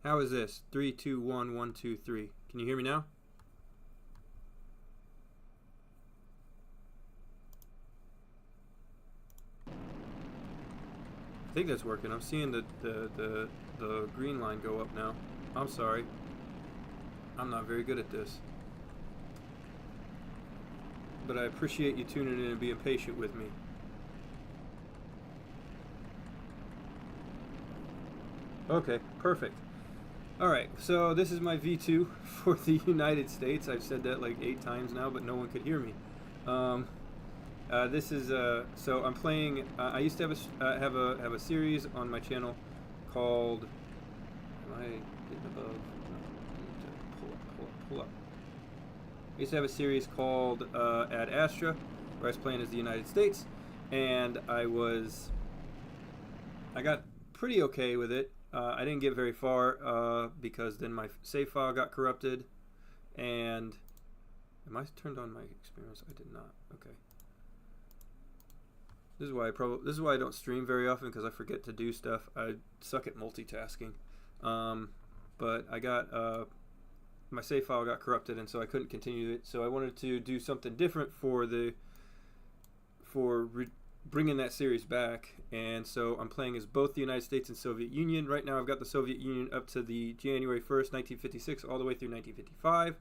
How is this? 3, 2, 1, 1, 2, 3. Can you hear me now? I think that's working. I'm seeing the green line go up now. I'm sorry. I'm not very good at this. But I appreciate you tuning in and being patient with me. Okay, perfect. Alright, so this is my V2 for the United States. I've said that like 8 times now, but no one could hear me. This is so I'm playing. I used to have a series on my channel called. Am I getting above? No, I need to pull up. I used to have a series called at Astra, where I was playing as the United States, and I got pretty okay with it. I didn't get very far because then my save file got corrupted, and am I turned on my experience? I did not. Okay. This is why I don't stream very often, because I forget to do stuff. I suck at multitasking. But I got my save file got corrupted, and so I couldn't continue it. So I wanted to do something different for bringing that series back. And so I'm playing as both the United States and Soviet Union. Right now I've got the Soviet Union up to the January 1st, 1956, all the way through 1955.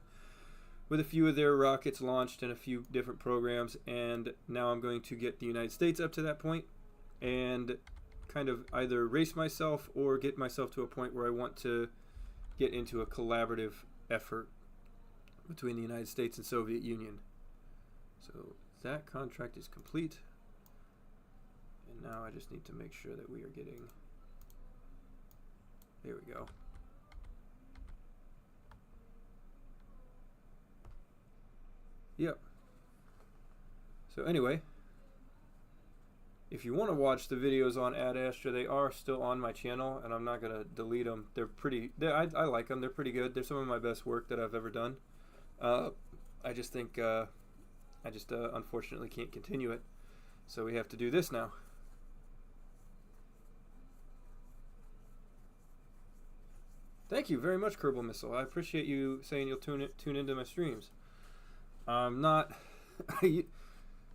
With a few of their rockets launched and a few different programs, and now I'm going to get the United States up to that point and kind of either race myself or get myself to a point where I want to get into a collaborative effort between the United States and Soviet Union. So that contract is complete, and now I just need to make sure that we are getting, there we go. Yep. So anyway, if you want to watch the videos on Ad Astra, they are still on my channel, and I'm not going to delete them. They're pretty, I like them. They're pretty good. They're some of my best work that I've ever done. I just think, unfortunately can't continue it. So we have to do this now. Thank you very much, Kerbal Missile. I appreciate you saying you'll tune into my streams. I'm not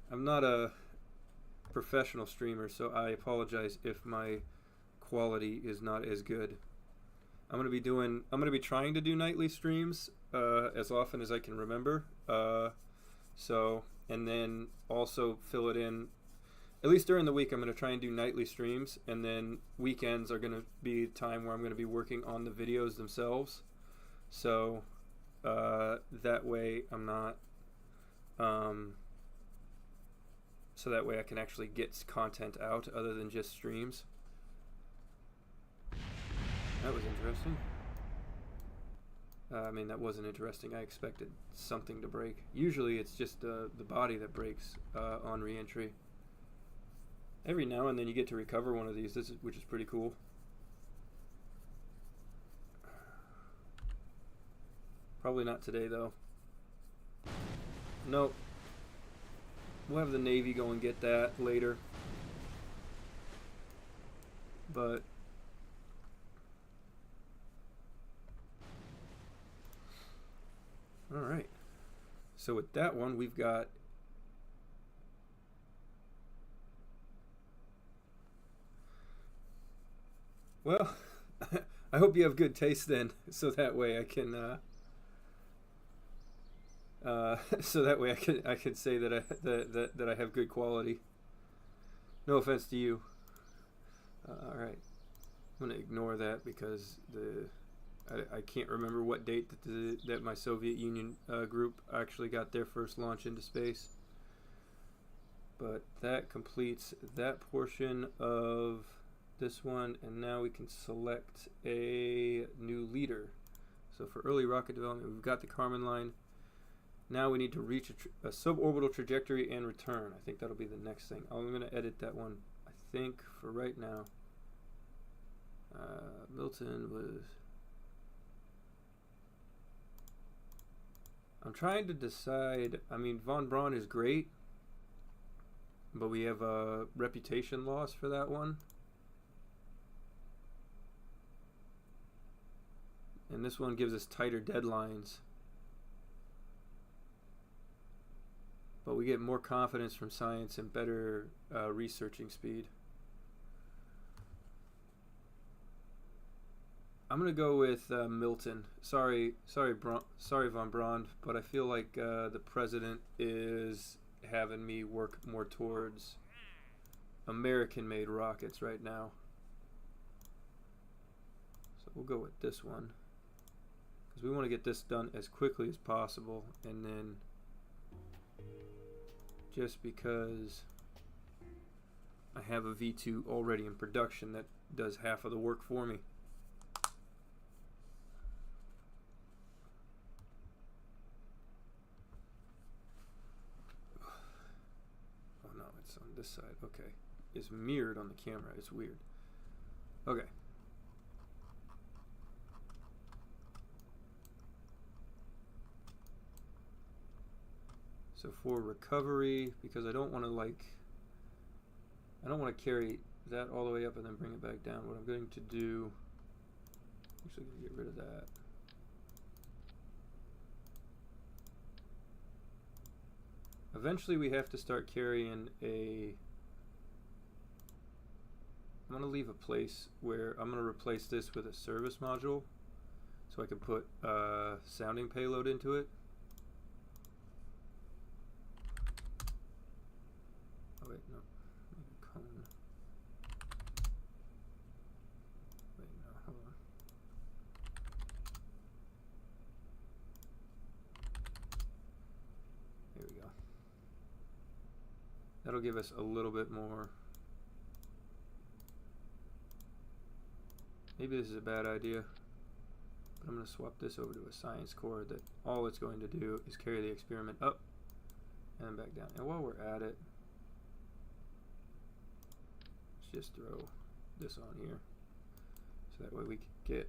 a professional streamer, so I apologize if my quality is not as good. I'm gonna be trying to do nightly streams as often as I can remember. And then also fill it in. At least during the week, I'm gonna try and do nightly streams, and then weekends are gonna be time where I'm gonna be working on the videos themselves. So that way I'm not. So that way I can actually get content out other than just streams. That was interesting. I mean, that wasn't interesting. I expected something to break. Usually it's just the body that breaks on re-entry. Every now and then you get to recover one of these, which is pretty cool. Probably not today, though. Nope. We'll have the Navy go and get that later. But all right. So with that one, we've got well, I hope you have good taste then, so that way I can so that way I can say that that I have good quality. No offense to you. All right, I'm gonna ignore that because I can't remember what date that my Soviet Union group actually got their first launch into space. But that completes that portion of this one, and now we can select a new leader. So for early rocket development, we've got the Kármán line. Now we need to reach a suborbital trajectory and return. I think that'll be the next thing. I'm going to edit that one, I think, for right now. Milton was... I'm trying to decide. I mean, von Braun is great, but we have a reputation loss for that one. And this one gives us tighter deadlines. But we get more confidence from science and better researching speed. I'm gonna go with Milton. Sorry, von Braun, but I feel like the president is having me work more towards American-made rockets right now. So we'll go with this one because we want to get this done as quickly as possible, and then just because I have a V2 already in production that does half of the work for me. This side, okay. It's mirrored on the camera. It's weird. Okay. So for recovery, because I don't want to carry that all the way up and then bring it back down. What I'm going to do, actually going to get rid of that. Eventually we have to start carrying I'm going to leave a place where I'm going to replace this with a service module so I can put sounding payload into it. Oh wait, no. Cone. Wait, no, hold on. There we go. That'll give us a little bit more. Maybe this is a bad idea, but I'm going to swap this over to a science core that all it's going to do is carry the experiment up and back down. And while we're at it, let's just throw this on here so that way we can get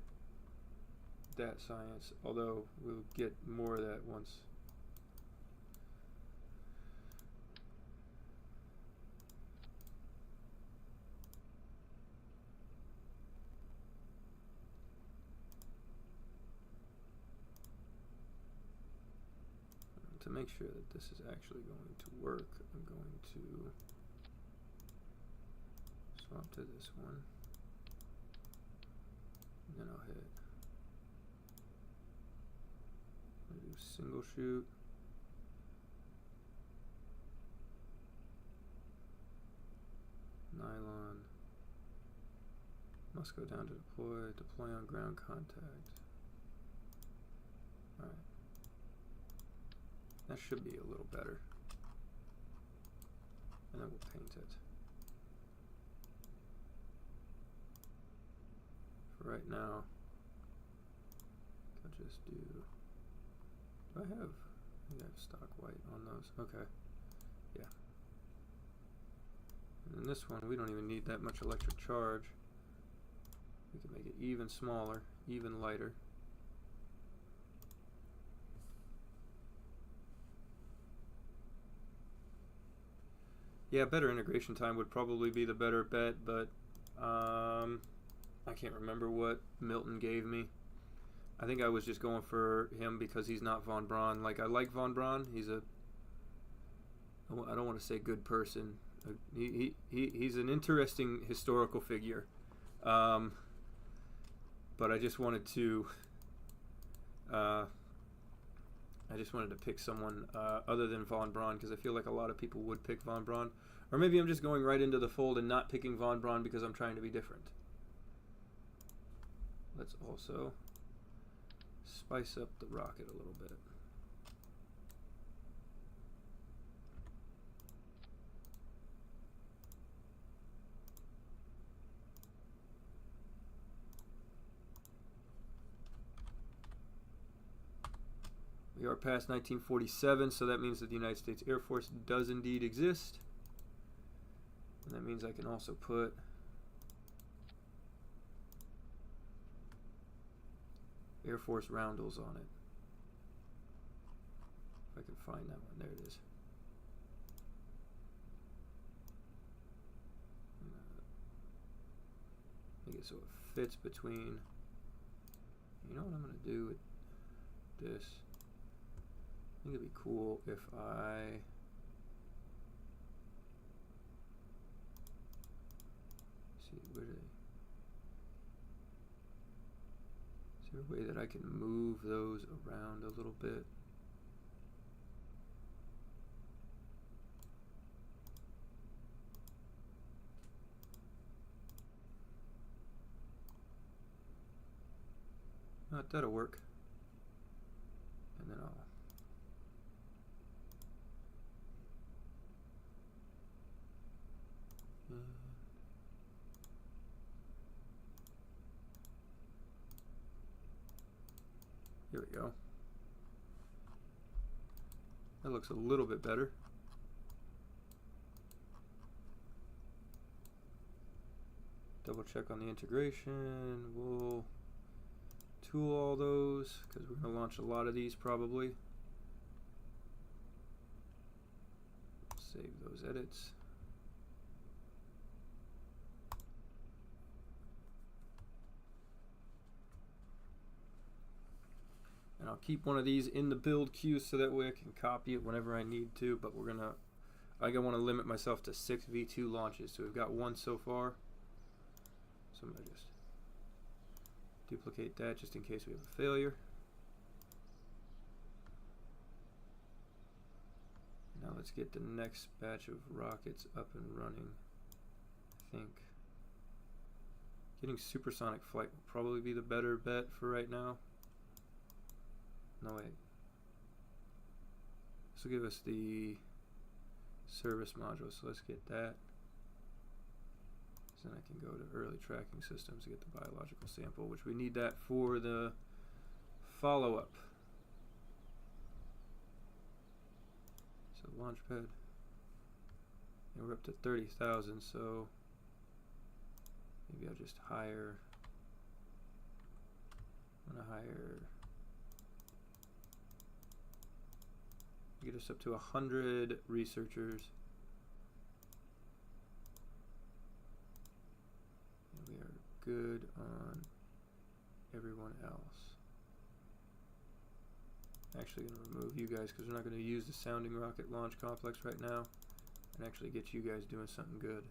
that science, although we'll get more of that once. To make sure that this is actually going to work, I'm going to swap to this one, and then I'll hit do single shoot, nylon, must go down to deploy on ground contact. All right. That should be a little better. And then we'll paint it. For right now, I'll just do I have stock white on those. Okay. Yeah. And in this one, we don't even need that much electric charge. We can make it even smaller, even lighter. Yeah, better integration time would probably be the better bet, but I can't remember what Milton gave me. I think I was just going for him because he's not Von Braun. Like, I like Von Braun. He's a, I don't want to say good person. He's an interesting historical figure. But I just wanted to pick someone other than Von Braun, because I feel like a lot of people would pick Von Braun. Or maybe I'm just going right into the fold and not picking Von Braun because I'm trying to be different. Let's also spice up the rocket a little bit. We are past 1947, so that means that the United States Air Force does indeed exist. And that means I can also put Air Force roundels on it. If I can find that one. There it is. Make it so it fits between. You know what I'm going to do with this? I think it'd be cool if I see where do they, is there a way that I can move those around a little bit? That'll work. And then I'll here we go. That looks a little bit better. Double check on the integration. We'll tool all those because we're going to launch a lot of these probably. Save those edits. And I'll keep one of these in the build queue so that way I can copy it whenever I need to, but I want to limit myself to 6 V2 launches. So we've got one so far. So I'm going to just duplicate that just in case we have a failure. Now let's get the next batch of rockets up and running. I think getting supersonic flight will probably be the better bet for right now. No, wait. This will give us the service module, so let's get that. So then I can go to early tracking systems to get the biological sample, which we need that for the follow-up. So launchpad. And we're up to 30,000, so maybe I'll just hire. I'm going to hire. Get us up to 100 researchers. And we are good on everyone else. Actually going to remove you guys because we're not going to use the sounding rocket launch complex right now, and actually get you guys doing something good.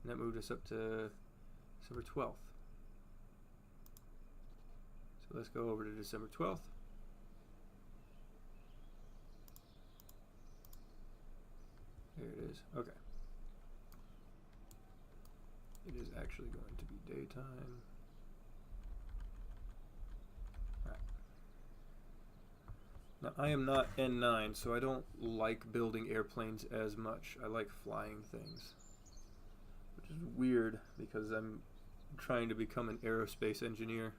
And that moved us up to December 12th. So let's go over to December 12th. There it is. Okay. It is actually going to be daytime. Alright. Now, I am not N9, so I don't like building airplanes as much. I like flying things. Which is weird because I'm trying to become an aerospace engineer.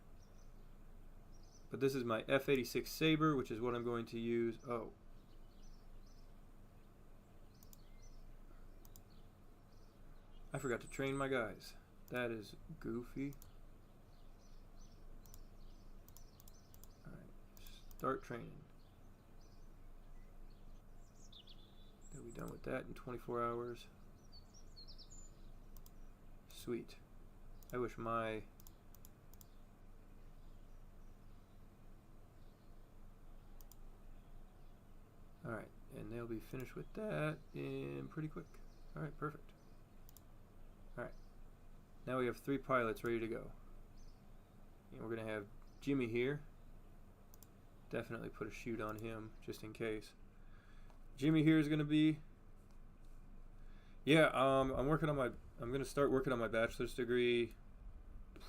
But this is my F-86 Sabre, which is what I'm going to use. Oh. I forgot to train my guys. That is goofy. Alright, start training. There be done with that in 24 hours. Sweet. I wish my... Alright, and they'll be finished with that in pretty quick. Alright, perfect. Alright, now we have 3 pilots ready to go. And we're going to have Jimmy here. Definitely put a chute on him, just in case. Jimmy here is going to be... Yeah, I'm going to start working on my bachelor's degree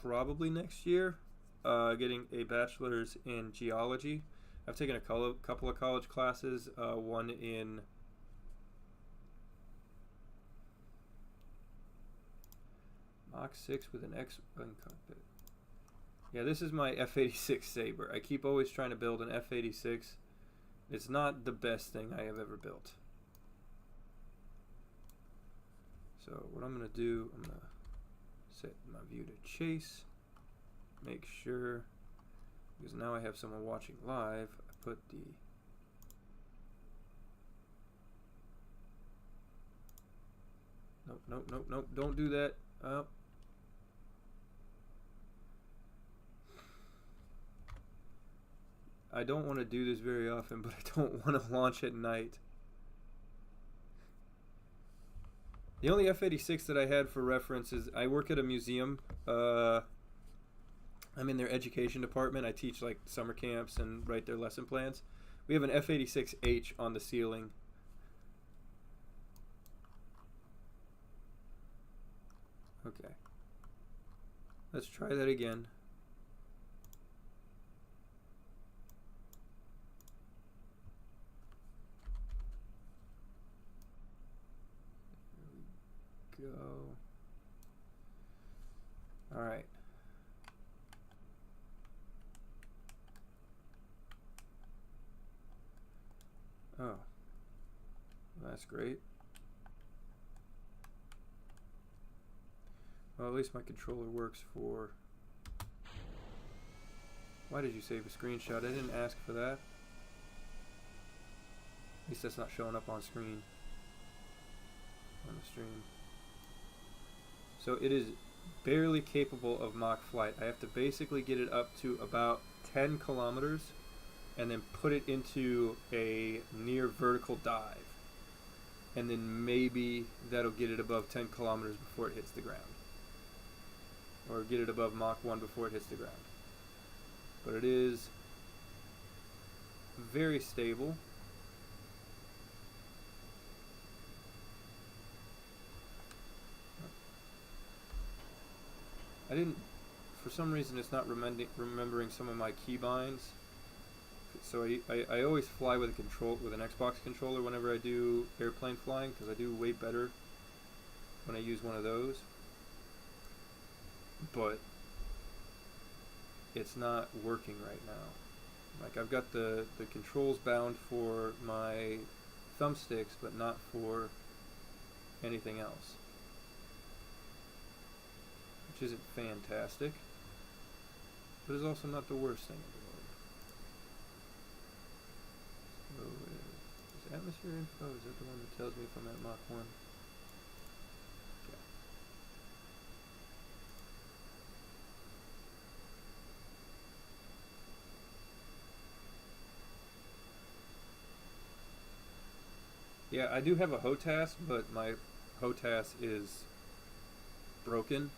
probably next year. Getting a bachelor's in geology. I've taken a couple of college classes, one in Mach 6 with an X-wing cockpit. Yeah, this is my F-86 Sabre. I keep always trying to build an F-86. It's not the best thing I have ever built. So what I'm going to do, I'm going to set my view to chase. Make sure, because now I have someone watching live, I put the... Nope, nope, nope, nope, don't do that. I don't want to do this very often, but I don't want to launch at night. The only F-86 that I had for reference is I work at a museum. I'm in their education department. I teach like summer camps and write their lesson plans. We have an F-86H on the ceiling. Okay. Let's try that again. There we go. All right. Oh, that's great. Well, at least my controller works for... Why did you save a screenshot? I didn't ask for that. At least that's not showing up on screen. On the stream. So it is barely capable of Mach flight. I have to basically get it up to about 10 kilometers and then put it into a near vertical dive. And then maybe that'll get it above 10 kilometers before it hits the ground. Or get it above Mach 1 before it hits the ground. But it is very stable. I didn't, for some reason it's not remembering some of my keybinds. So I always fly with an Xbox controller whenever I do airplane flying, because I do way better when I use one of those. But it's not working right now. Like, I've got the controls bound for my thumbsticks, but not for anything else, which isn't fantastic, but is also not the worst thing in the world. So, is atmosphere info, is that the one that tells me if I'm at Mach 1? Yeah, I do have a HOTAS, but my HOTAS is broken.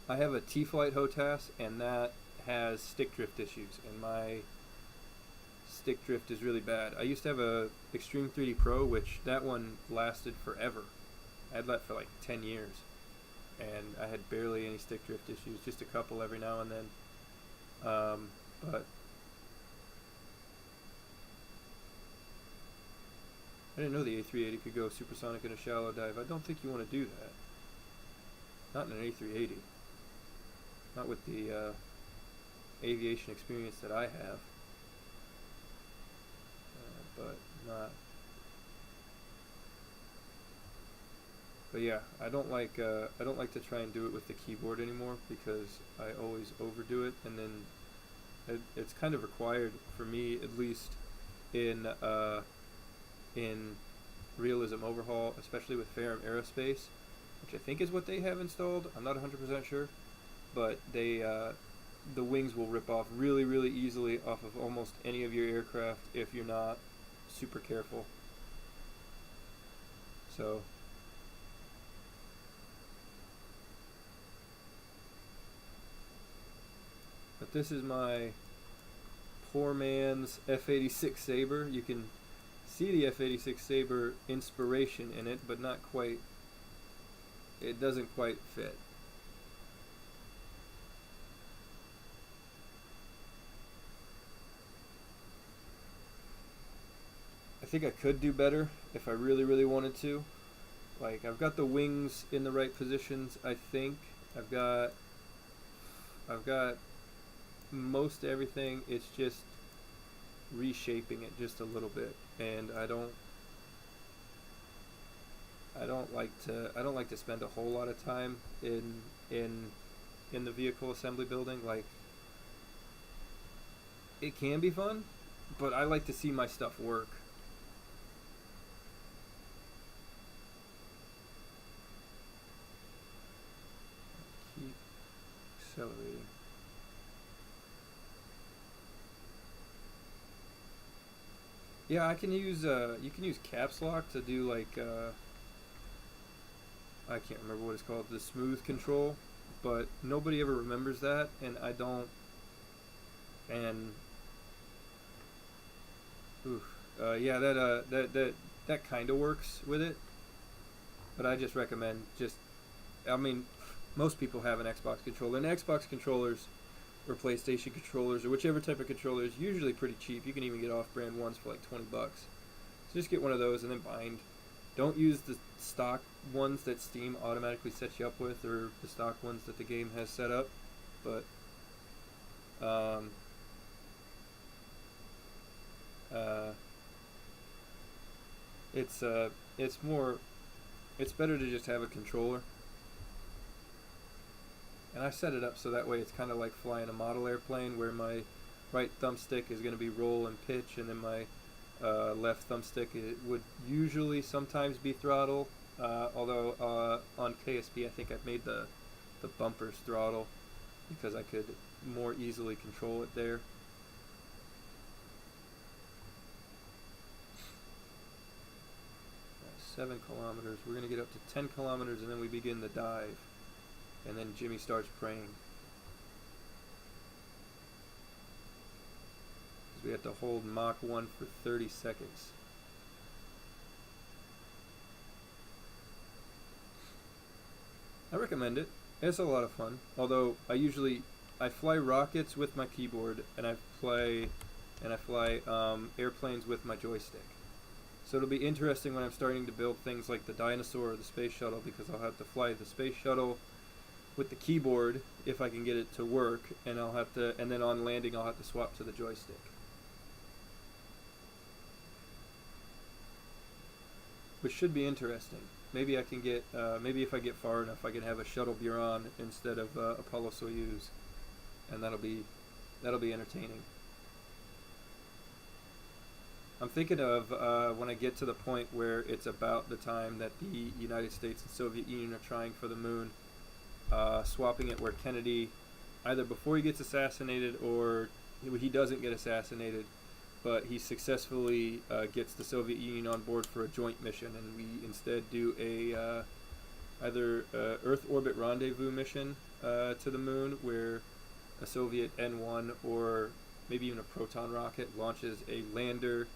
I have a T-Flight HOTAS, and that has stick drift issues, and my stick drift is really bad. I used to have a Extreme 3D Pro, which that one lasted forever. I had that for like 10 years, and I had barely any stick drift issues, just a couple every now and then. But I didn't know the A380 could go supersonic in a shallow dive. I don't think you want to do that. Not in an A380. Not with the aviation experience that I have. But not. But yeah, I don't like to try and do it with the keyboard anymore, because I always overdo it, and then it's kind of required for me, at least in realism overhaul, especially with Ferrum Aerospace, which I think is what they have installed. I'm not 100% sure, but the wings will rip off really, really easily off of almost any of your aircraft if you're not super careful. So but this is my poor man's F-86 Sabre. You can see the F-86 Sabre inspiration in it, but not quite. It doesn't quite fit. I think I could do better if I really, really wanted to. Like, I've got the wings in the right positions, I think. I've got most everything. It's just reshaping it just a little bit, and I don't like to spend a whole lot of time in the vehicle assembly building. Like, it can be fun, but I like to see my stuff work. Keep accelerating. Yeah, I can use you can use caps lock to do like I can't remember what it's called, the smooth control, but nobody ever remembers that, and I don't. And oof, yeah, that kind of works with it, but I just recommend just. I mean, most people have an Xbox controller, and Xbox controllers or PlayStation controllers or whichever type of controller is usually pretty cheap. You can even get off-brand ones for like $20. So just get one of those and then bind. Don't use the stock ones that Steam automatically sets you up with, or the stock ones that the game has set up. But it's better to just have a controller. And I set it up so that way it's kind of like flying a model airplane, where my right thumbstick is going to be roll and pitch, and then my left thumbstick would usually sometimes be throttle. Although on KSP I think I've made the bumpers throttle because I could more easily control it there. That's 7 kilometers. We're going to get up to 10 kilometers and then we begin the dive. And then Jimmy starts praying. Because we have to hold Mach 1 for 30 seconds. I recommend it. It's a lot of fun. Although I fly rockets with my keyboard, and I fly airplanes with my joystick. So it'll be interesting when I'm starting to build things like the dinosaur or the space shuttle, because I'll have to fly the space shuttle with the keyboard if I can get it to work, and then on landing I'll have to swap to the joystick. Which should be interesting. Maybe I can get maybe if I get far enough I can have a shuttle Buran instead of Apollo Soyuz, and that'll be entertaining. I'm thinking of when I get to the point where it's about the time that the United States and Soviet Union are trying for the moon, swapping it where Kennedy, either before he gets assassinated or he doesn't get assassinated, but he successfully gets the Soviet Union on board for a joint mission, and we instead do a either Earth orbit rendezvous mission to the moon, where a Soviet N-1 or maybe even a Proton rocket launches a lander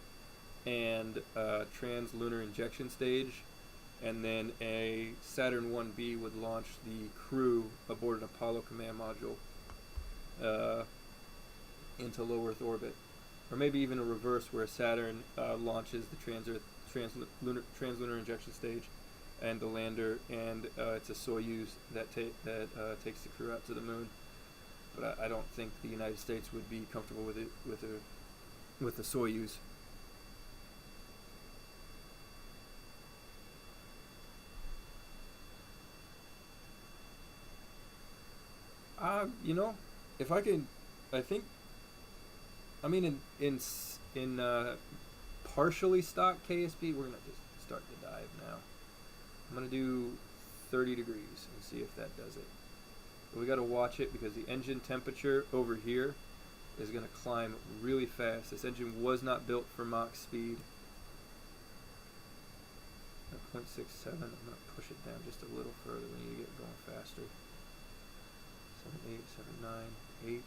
and trans-lunar injection stage, and then a Saturn 1B would launch the crew aboard an Apollo command module into low Earth orbit. Or maybe even a reverse, where Saturn launches the trans-lunar injection stage and the lander, and it's a Soyuz that takes the crew out to the moon. But I don't think the United States would be comfortable with it with a Soyuz. If I can, I think. I mean, in partially stock KSP, we're gonna just start the dive now. I'm going to do 30 degrees and see if that does it. But we got to watch it because the engine temperature over here is going to climb really fast. This engine was not built for Mach speed. At 0.67, I'm going to push it down just a little further. We need to get going faster. 7, 8, 7, 9, 8.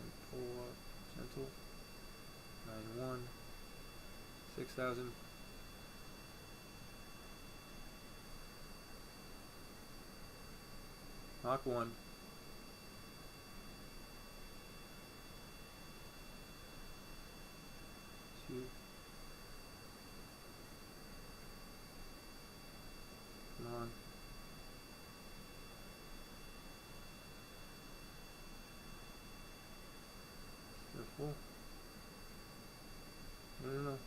And pull up, gentle. 9, 1. 6,000. Mach 1. 2. Come on. Careful. No.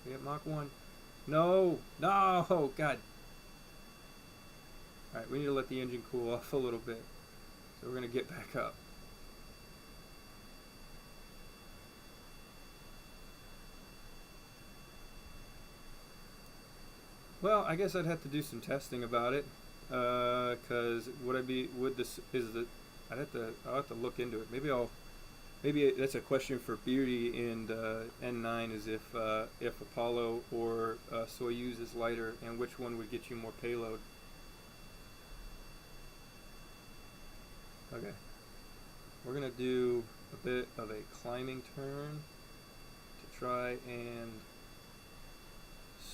We got Mach 1. No! No! God. Alright, we need to let the engine cool off a little bit. So we're going to get back up. Well, I guess I'd have to do some testing about it. Cause I'll have to look into it. Maybe that's a question for Beardy and N9 is if Apollo or Soyuz is lighter and which one would get you more payload. Okay, we're gonna do a bit of a climbing turn to try and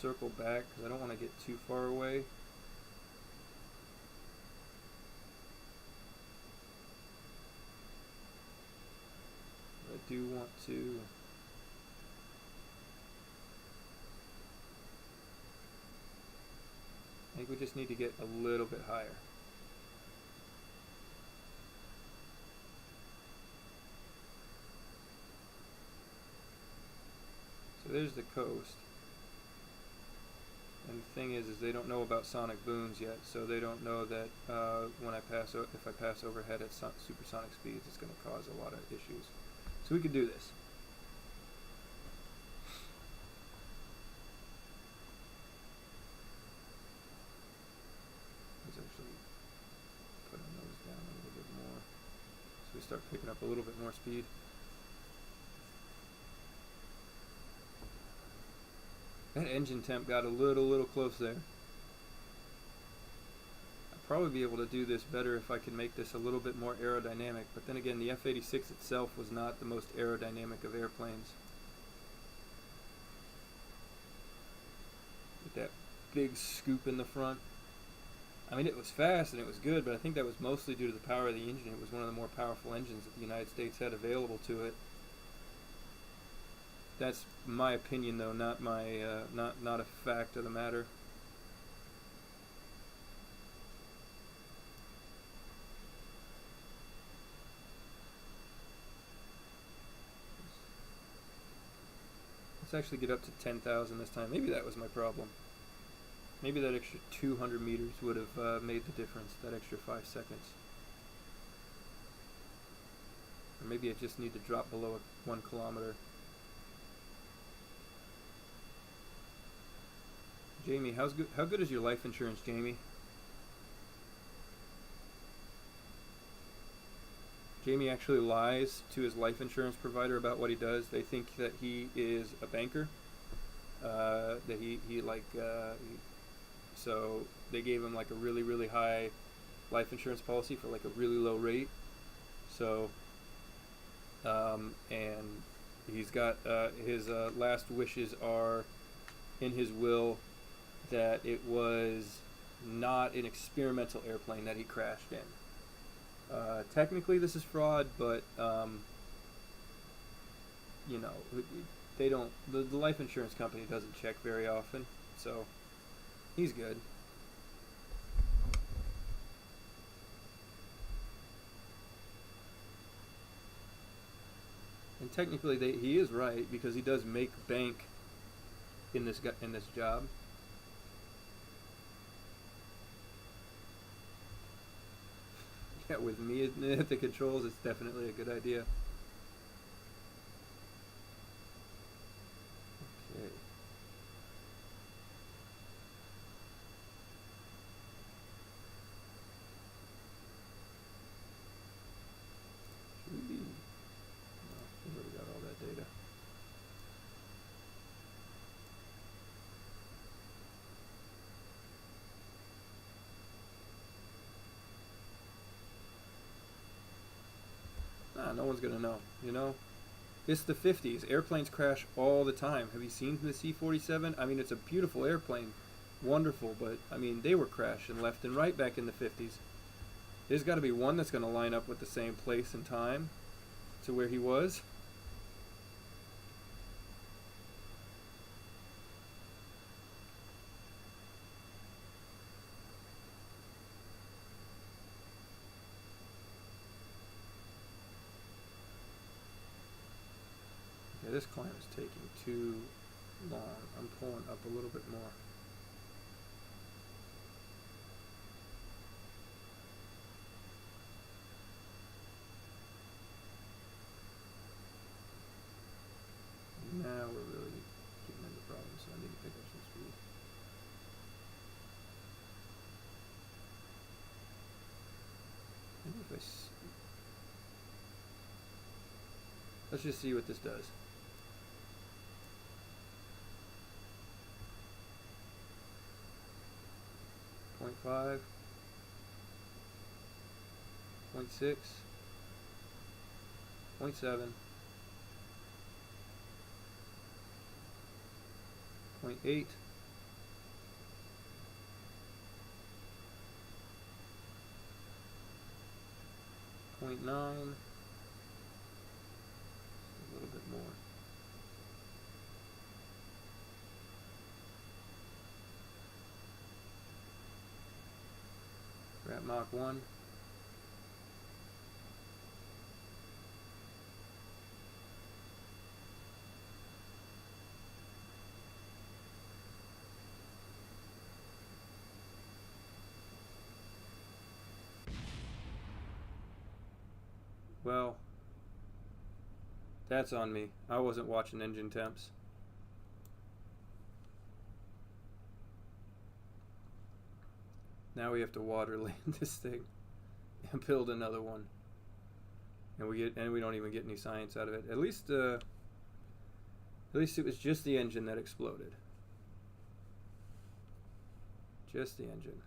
circle back because I don't want to get too far away. I do want to I think we just need to get a little bit higher. So there's the coast. And the thing is they don't know about sonic booms yet, so they don't know that if I pass overhead at supersonic speeds, it's going to cause a lot of issues. So we could do this. Let's actually put our nose down a little bit more, so we start picking up a little bit more speed. That engine temp got a little close there. I'd probably be able to do this better if I could make this a little bit more aerodynamic, but then again, the F-86 itself was not the most aerodynamic of airplanes. With that big scoop in the front. I mean, it was fast and it was good, but I think that was mostly due to the power of the engine. It was one of the more powerful engines that the United States had available to it. That's my opinion, though, not my not a fact of the matter. Let's actually get up to 10,000 this time. Maybe that was my problem. Maybe that extra 200 meters would have made the difference. That extra 5 seconds. Or maybe I just need to drop below 1 kilometer. Jamie, how good is your life insurance, Jamie? Jamie actually lies to his life insurance provider about what he does. They think that he is a banker. So they gave him like a really high life insurance policy for like a really low rate. So, and he's got his last wishes are in his will that it was not an experimental airplane that he crashed in. Technically this is fraud, but you know, they don't, the life insurance company doesn't check very often, so he's good. And technically he is right, because he does make bank in this job. Yeah, with me at the controls, it's definitely a good idea. Nah, no one's gonna know, you know? It's the 50s. Airplanes crash all the time. Have you seen the C-47? I mean, it's a beautiful airplane. Wonderful, but, I mean, they were crashing left and right back in the 50s. There's got to be one that's going to line up with the same place and time to where he was. Yeah, this climb is taking too long. I'm pulling up a little bit more. Now we're really getting into problems, so I need to pick up some speed. Maybe if let's just see what this does. Point 0.5, 0.6, 0.7, 0.8, 0.9, a little bit more. We're at Mach 1. Well, that's on me. I wasn't watching engine temps. Now we have to water land this thing and build another one. And we don't even get any science out of it. At least it was just the engine that exploded. Just the engine.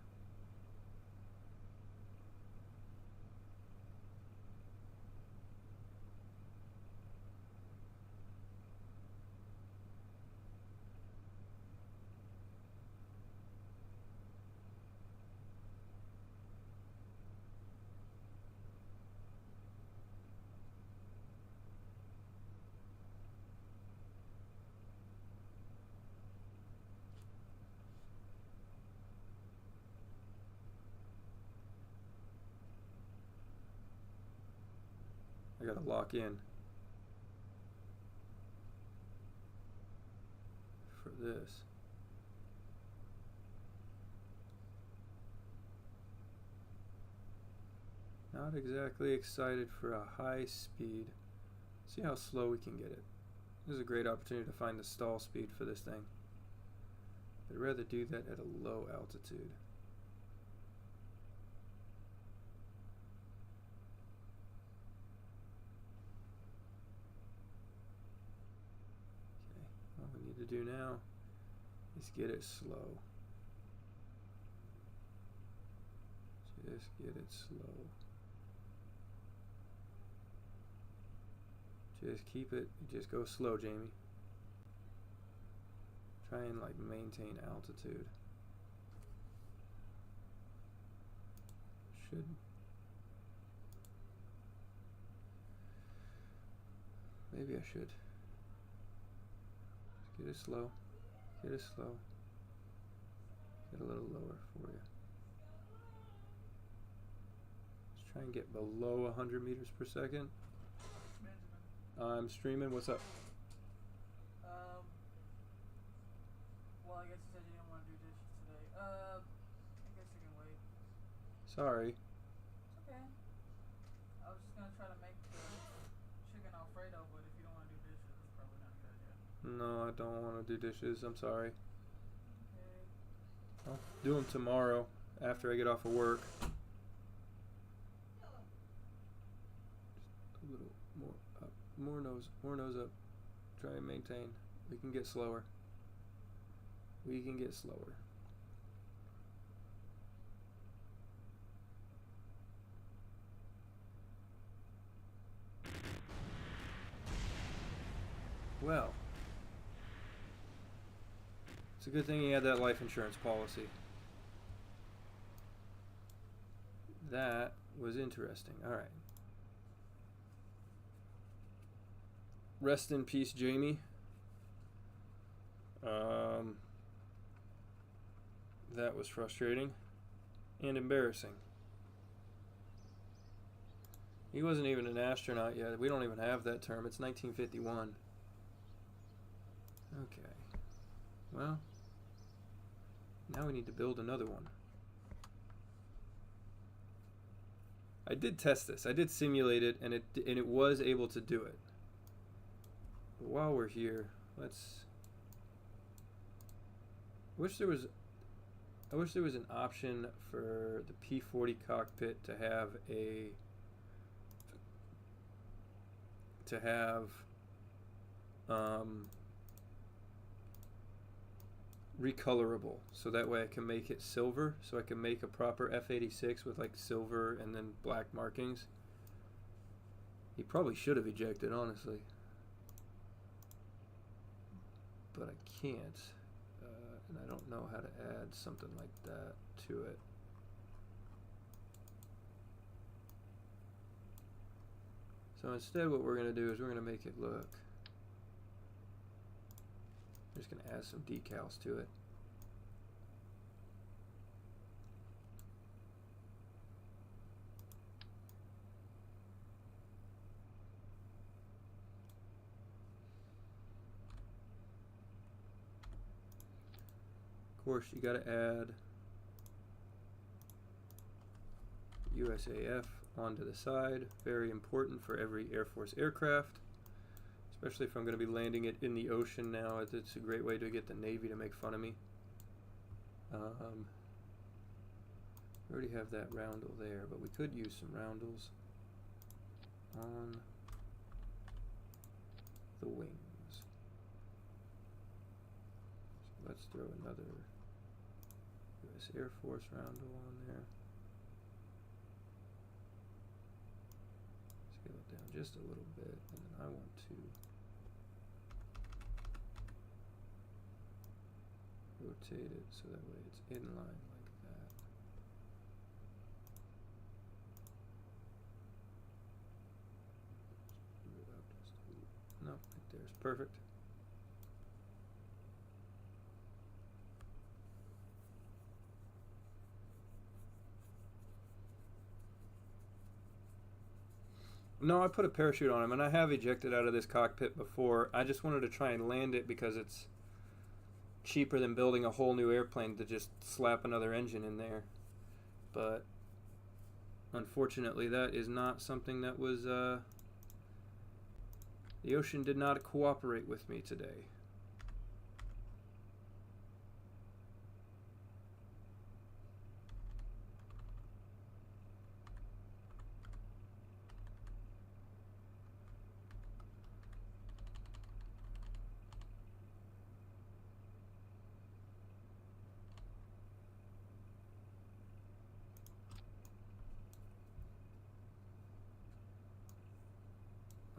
I gotta lock in for this. Not exactly excited for a high speed. See how slow we can get it. This is a great opportunity to find the stall speed for this thing. I'd rather do that at a low altitude. All we need to do now is get it slow. Just get it slow. Just keep it, just go slow, Jamie. Try and like maintain altitude. Should. Maybe I should. Get it slow. Get it slow. Get a little lower for you. Let's try and get below 100 meters per second. I'm streaming. What's up? Well, I guess you said you didn't want to do dishes today. I guess you can wait. Sorry. It's okay. I was just gonna try to make the chicken Alfredo, but if you don't want to do dishes, it's probably not a good idea. No, I don't want to do dishes. I'm sorry. Okay. I'll do them tomorrow after I get off of work. Just a little more up. More nose up. Try and maintain. We can get slower. We can get slower. well. It's a good thing he had that life insurance policy. That was interesting. Alright. Rest in peace, Jamie. That was frustrating and embarrassing. He wasn't even an astronaut yet. We don't even have that term. It's 1951. Okay. Well, now we need to build another one. I did test this. I did simulate it, and it was able to do it. But while we're here, let's. I wish there was an option for the P-40 cockpit to have recolorable, so that way I can make it silver, so I can make a proper F-86 with like silver and then black markings. He probably should have ejected, honestly, but I can't, and I don't know how to add something like that to it. So instead what we're going to do is we're going to make it look, I'm just going to add some decals to it. Of course, you got to add USAF onto the side. Very important for every Air Force aircraft, especially if I'm going to be landing it in the ocean now. It's a great way to get the Navy to make fun of me. We already have that roundel there, but we could use some roundels on the wings. So let's throw another US Air Force roundel on there. Scale it down just a little bit, and then I want to rotate it so that way it's in line like that. No, right there's perfect. No, I put a parachute on him, and I have ejected out of this cockpit before. I just wanted to try and land it because it's cheaper than building a whole new airplane to just slap another engine in there. But unfortunately, that is not something that was, the ocean did not cooperate with me today.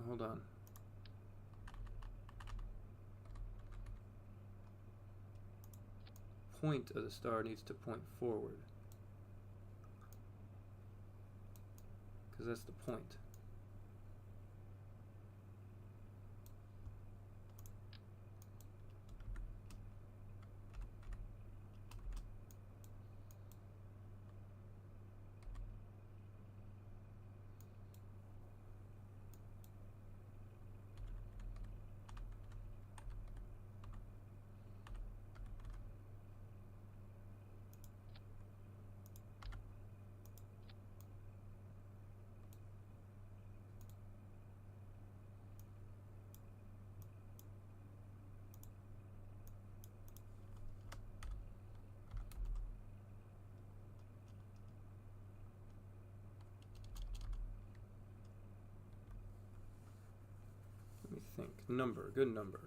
Hold on. Point of the star needs to point forward, because that's the point. Let me think. Number, good number.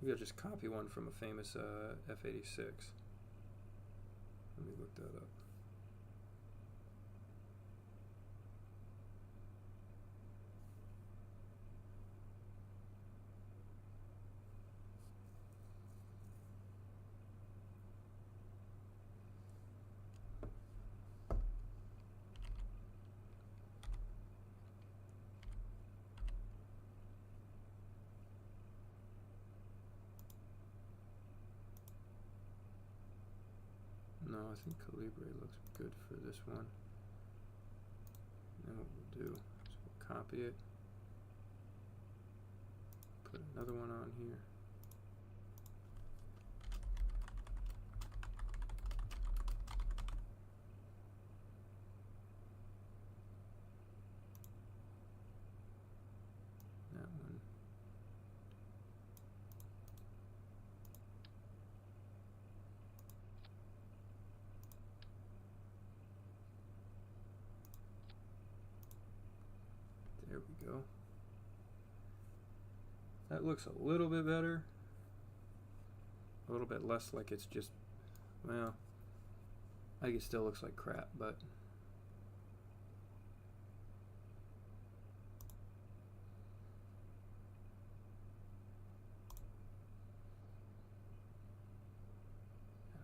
Maybe I'll just copy one from a famous F-86. Let me look that up. I think Calibre looks good for this one. And what we'll do is we'll copy it, put another one on here. That one. There we go. That looks a little bit better. A little bit less like it's just, well, I think it still looks like crap, but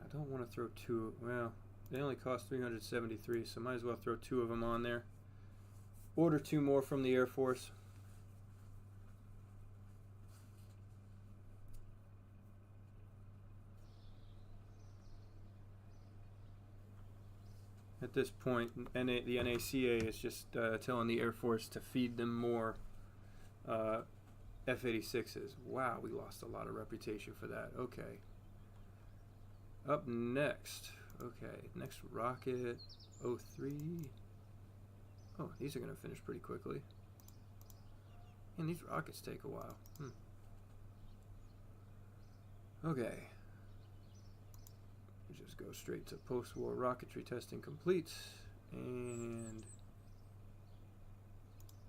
I don't want to throw two, well, they only cost $373, so might as well throw two of them on there. Order two more from the Air Force. At this point, the NACA is just telling the Air Force to feed them more F-86s. Wow, we lost a lot of reputation for that. Okay. Up next. Okay, next rocket, 03. Oh, these are going to finish pretty quickly. And these rockets take a while. Okay. We just go straight to post-war rocketry testing complete and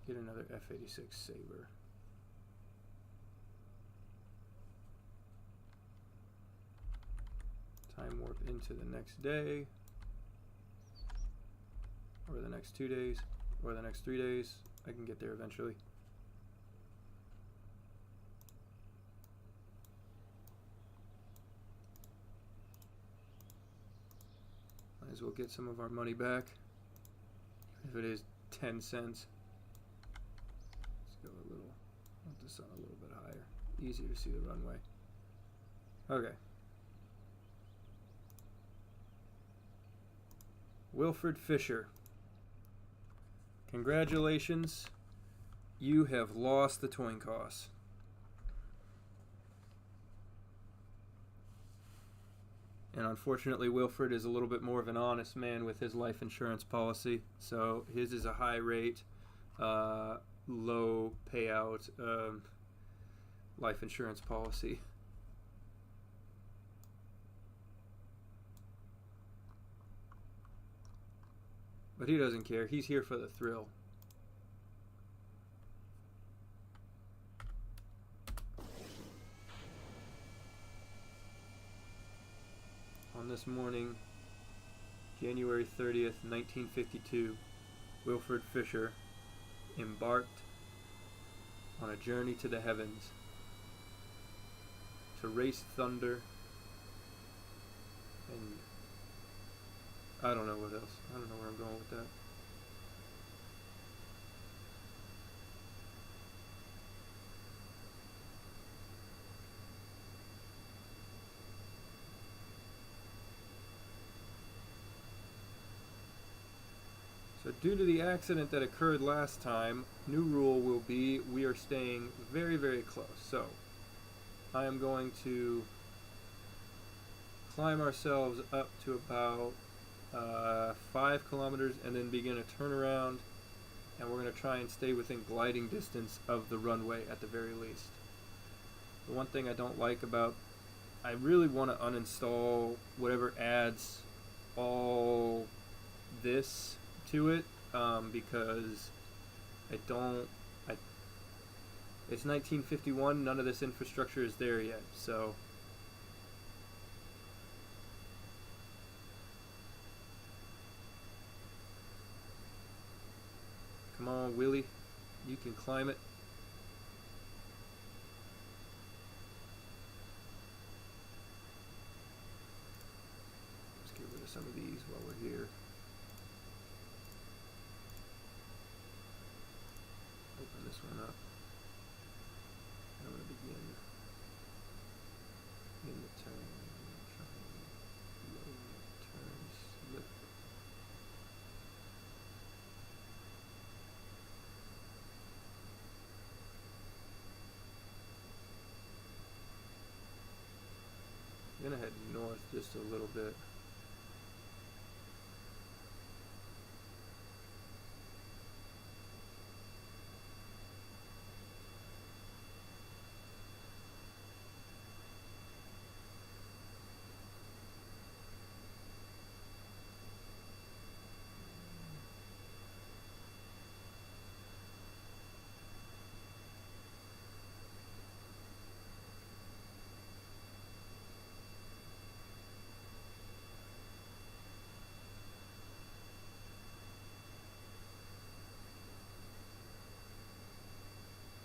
get another F-86 Sabre. Time warp into the next day, or the next 2 days, or the next 3 days. I can get there eventually. Might as well get some of our money back, if it is 10 cents. Let's go a little, want the sun a little bit higher. Easier to see the runway. Okay. Wilfred Fisher. Congratulations, you have lost the towing costs. And unfortunately, Wilfred is a little bit more of an honest man with his life insurance policy. So his is a high rate, low payout life insurance policy. But he doesn't care. He's here for the thrill. On this morning, January 30th, 1952, Wilfred Fisher embarked on a journey to the heavens to race thunder and I don't know what else. I don't know where I'm going with that. So due to the accident that occurred last time, new rule will be we are staying very, very close. So I am going to climb ourselves up to about 5 kilometers and then begin a turnaround, and we're going to try and stay within gliding distance of the runway at the very least. The one thing I don't like about, I really want to uninstall whatever adds all this to it, because it's 1951, none of this infrastructure is there yet, so come on, Willie, you can climb it. Let's get rid of some of these while we're here. Open this one up. I'm going to begin in the turn. Load turn a little bit.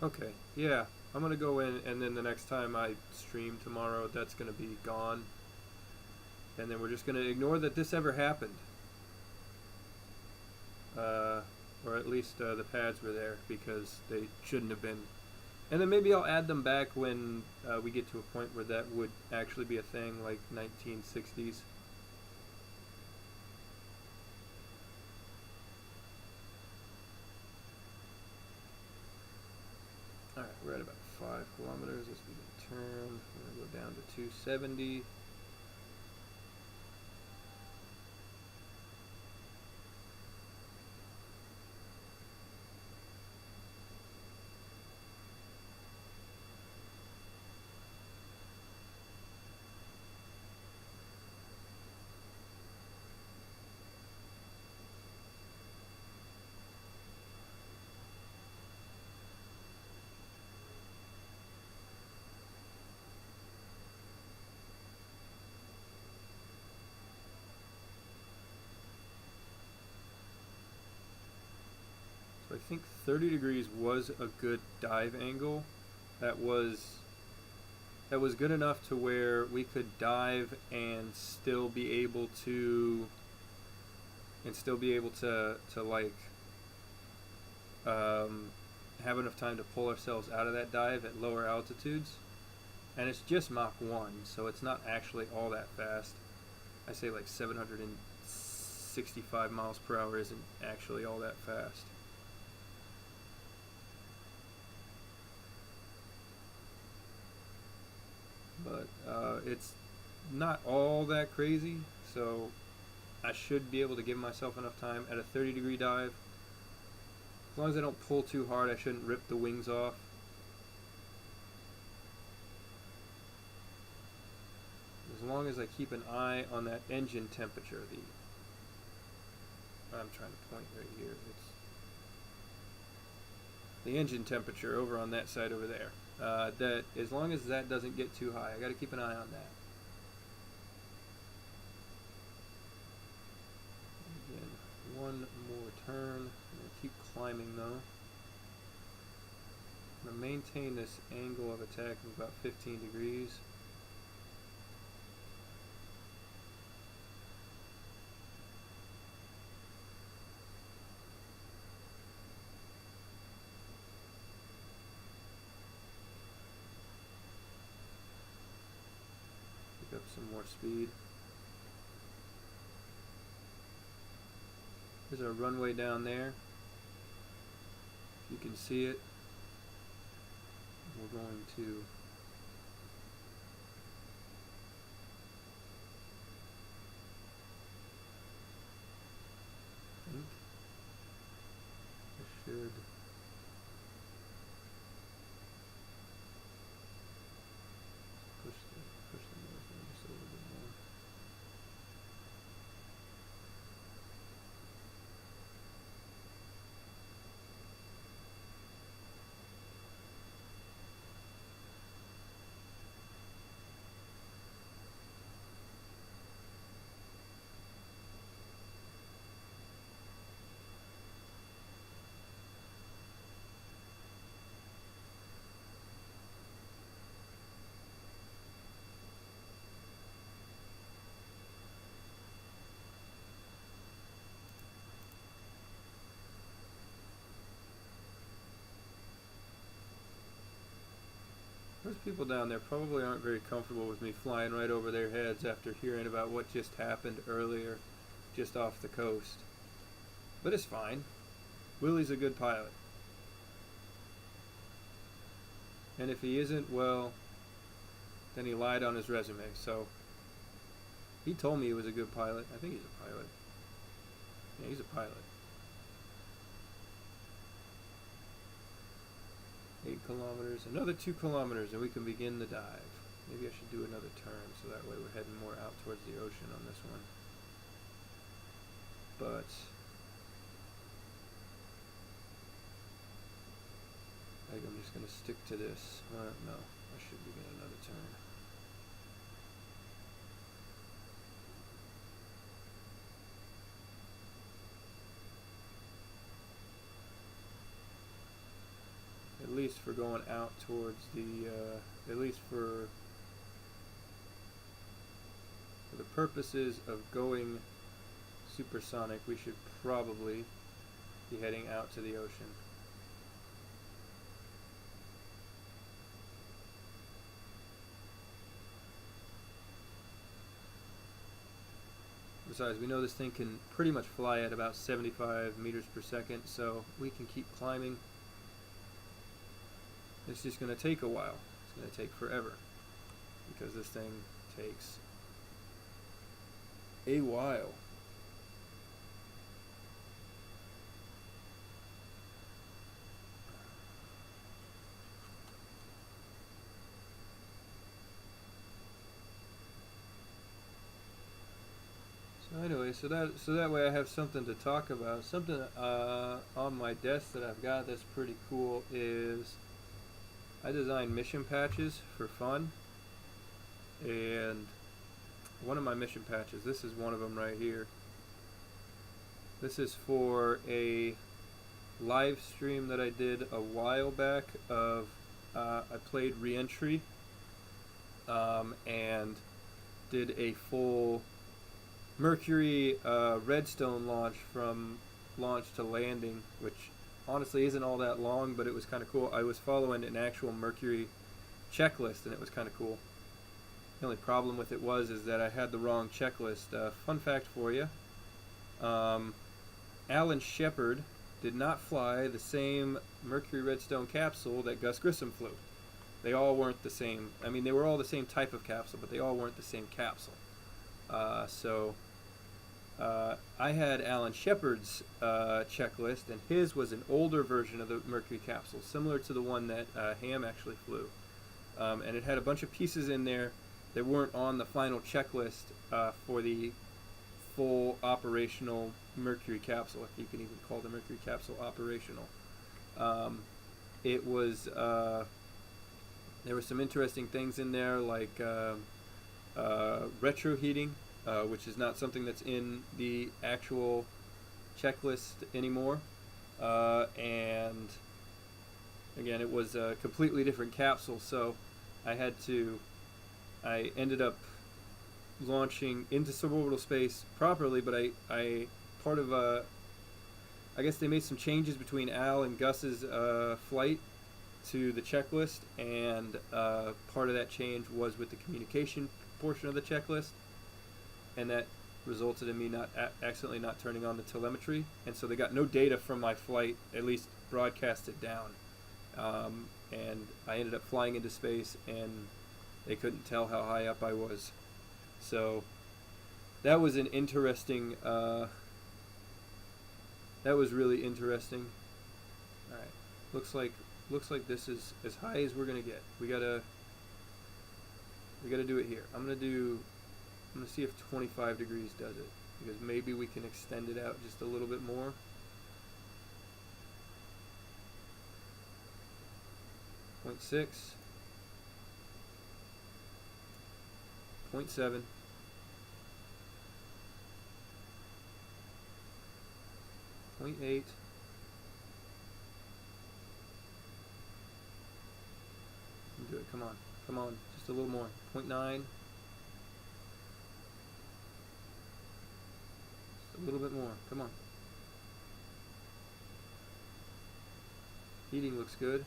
Okay, yeah, I'm gonna go in, and then the next time I stream tomorrow, that's gonna be gone. And then we're just gonna ignore that this ever happened. Or at least the pads were there, because they shouldn't have been. And then maybe I'll add them back when we get to a point where that would actually be a thing, like 1960s. Alright, we're at about 5 kilometers. Let's be the turn. We're going to go down to 270. So I think 30 degrees was a good dive angle. That was good enough to where we could dive and still be able to like have enough time to pull ourselves out of that dive at lower altitudes. And it's just Mach 1, so it's not actually all that fast. I say like 765 miles per hour isn't actually all that fast. But it's not all that crazy, so I should be able to give myself enough time at a 30 degree dive. As long as I don't pull too hard, I shouldn't rip the wings off. As long as I keep an eye on that engine temperature. I'm trying to point right here. It's the engine temperature over on that side over there. That as long as that doesn't get too high, I got to keep an eye on that. Again, one more turn. I'm going to keep climbing though. I'm going to maintain this angle of attack of about 15 degrees. Up some more speed. There's our runway down there. If you can see it, we're going to think I should push the nose in just a little bit more. Those people down there probably aren't very comfortable with me flying right over their heads after hearing about what just happened earlier, just off the coast. But it's fine. Willie's a good pilot. And if he isn't, well, then he lied on his resume. So He told me he was a good pilot. I think he's a pilot. Yeah, he's a pilot. 8 kilometers, another 2 kilometers, and we can begin the dive. Maybe I should do another turn, so that way we're heading more out towards the ocean on this one. But I think I'm just going to stick to this. No, I should begin another turn. At least for going out towards the, at least for the purposes of going supersonic, we should probably be heading out to the ocean. Besides, we know this thing can pretty much fly at about 75 meters per second, so we can keep climbing. It's just going to take a while. It's going to take forever, because this thing takes a while. So anyway, so that way I have something to talk about. Something on my desk that I've got that's pretty cool is I design mission patches for fun, and one of my mission patches, this is one of them right here. This is for a live stream that I did a while back of, I played Re-Entry, and did a full Mercury Redstone launch from launch to landing, which honestly isn't all that long, but it was kind of cool. I was following an actual Mercury checklist, and it was kind of cool. The only problem with it is that I had the wrong checklist. Fun fact for you, Alan Shepard did not fly the same Mercury Redstone capsule that Gus Grissom flew. They all weren't the same. I mean, they were all the same type of capsule, but they all weren't the same capsule. I had Alan Shepard's checklist, and his was an older version of the Mercury capsule, similar to the one that Ham actually flew. And it had a bunch of pieces in there that weren't on the final checklist for the full operational Mercury capsule, if you can even call the Mercury capsule operational. It was there were some interesting things in there, like retro heating, which is not something that's in the actual checklist anymore. And again, it was a completely different capsule, so I ended up launching into suborbital space properly, but I guess they made some changes between Al and Gus's flight to the checklist, and part of that change was with the communication portion of the checklist, and that resulted in me accidentally not turning on the telemetry, and so they got no data from my flight, at least broadcasted down, and I ended up flying into space, and they couldn't tell how high up I was. So that was an interesting, that was really interesting. Alright, looks like this is as high as we're gonna get. We gotta do it here. I'm gonna see if 25 degrees does it, because maybe we can extend it out just a little bit more. Point 0.6, 0.7, 0.8, do it. Come on, just a little more. 0.9, just a little bit more. Come on. Heating looks good.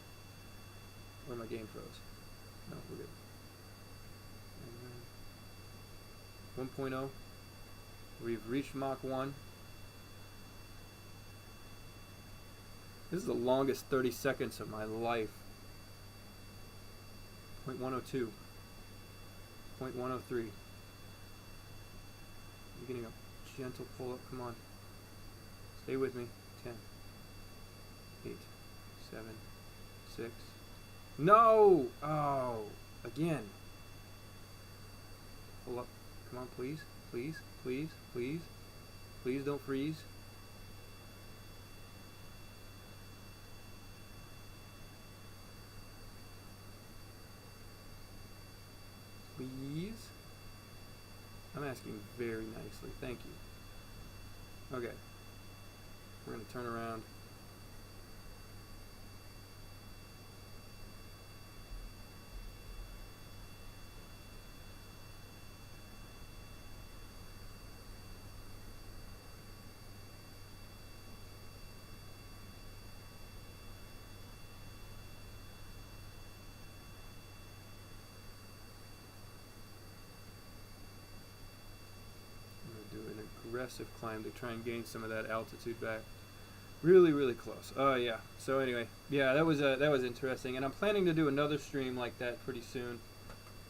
Where my game froze. No, we're good. 1.0. We've reached Mach 1. This is the longest 30 seconds of my life. 0.102. 0.103. Beginning a gentle pull up. Come on. Stay with me. 10, 8, 7, 6. No! Oh, again. Pull up. Come on, please. Please, please, please. Please don't freeze. Please. I'm asking very nicely. Thank you. Okay. We're going to turn around. Aggressive climb to try and gain some of that altitude back. Really, really close. Oh yeah. So anyway, yeah, that was interesting, and I'm planning to do another stream like that pretty soon.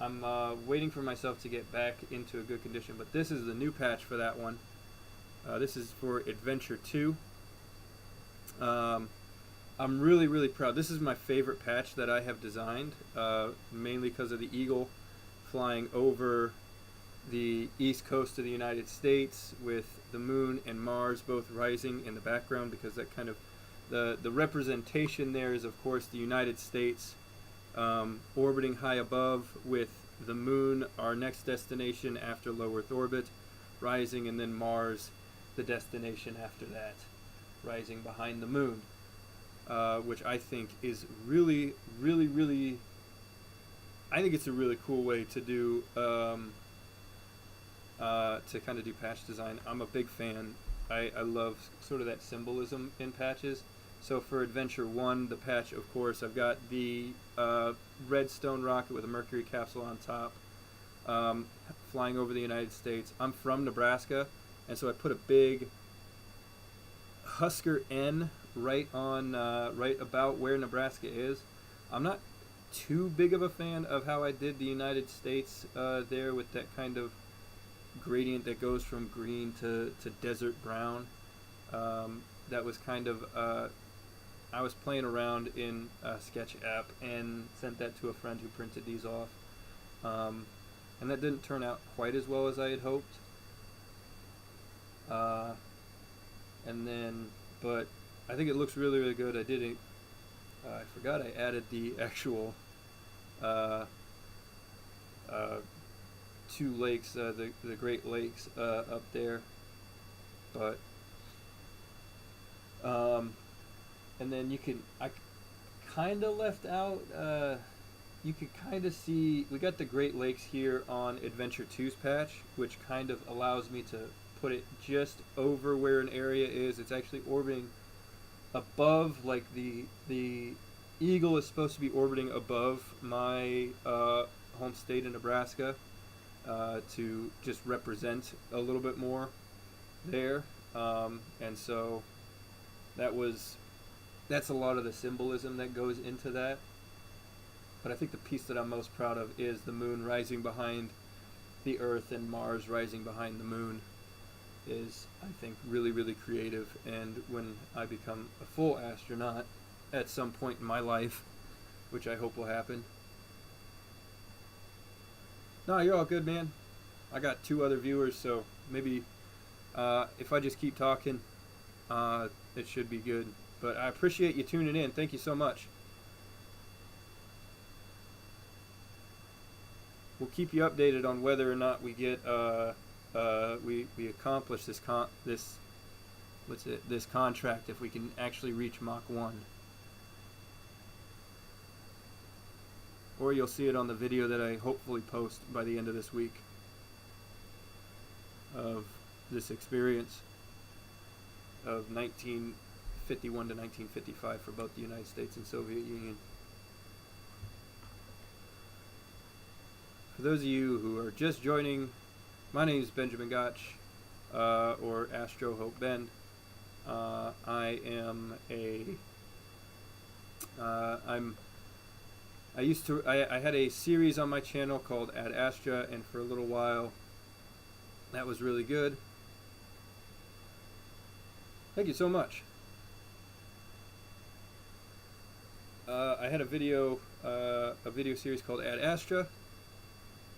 I'm waiting for myself to get back into a good condition, but this is the new patch for that one. This is for Adventure 2. I'm really, really proud. This is my favorite patch that I have designed, mainly because of the eagle flying over the east coast of the United States with the moon and Mars both rising in the background, because that kind of the representation there is, of course, the United States orbiting high above with the moon, our next destination after low Earth orbit, rising, and then Mars, the destination after that, rising behind the moon, which I think is really, really, really, I think it's a really cool way to do to kind of do patch design. I'm a big fan. I love sort of that symbolism in patches. So for Adventure 1, the patch, of course, I've got the Redstone rocket with a Mercury capsule on top, flying over the United States. I'm from Nebraska, and so I put a big Husker N right on, right about where Nebraska is. I'm not too big of a fan of how I did the United States there with that kind of gradient that goes from green to desert brown. That was kind of I was playing around in a sketch app and sent that to a friend who printed these off, and that didn't turn out quite as well as I had hoped, and then but I think it looks really, really good. I forgot I added the actual two lakes, the Great Lakes up there, but and then I kind of left out, you could kind of see, we got the Great Lakes here on Adventure 2's patch, which kind of allows me to put it just over where an area is. It's actually orbiting above, like the Eagle is supposed to be orbiting above my home state in Nebraska, to just represent a little bit more there, and so that's a lot of the symbolism that goes into that. But I think the piece that I'm most proud of is the moon rising behind the Earth and Mars rising behind the moon. Is, I think, really, really creative, and when I become a full astronaut at some point in my life, which I hope will happen. No, you're all good, man. I got 2 other viewers, so maybe if I just keep talking, it should be good. But I appreciate you tuning in. Thank you so much. We'll keep you updated on whether or not we get we accomplish this this contract, if we can actually reach Mach 1. Or you'll see it on the video that I hopefully post by the end of this week of this experience of 1951 to 1955 for both the United States and Soviet Union. For those of you who are just joining, my name is Benjamin Gotch, or Astro Hope Ben. I am a I had a series on my channel called Ad Astra, and for a little while That was really good. Thank you so much. I had a video series called Ad Astra.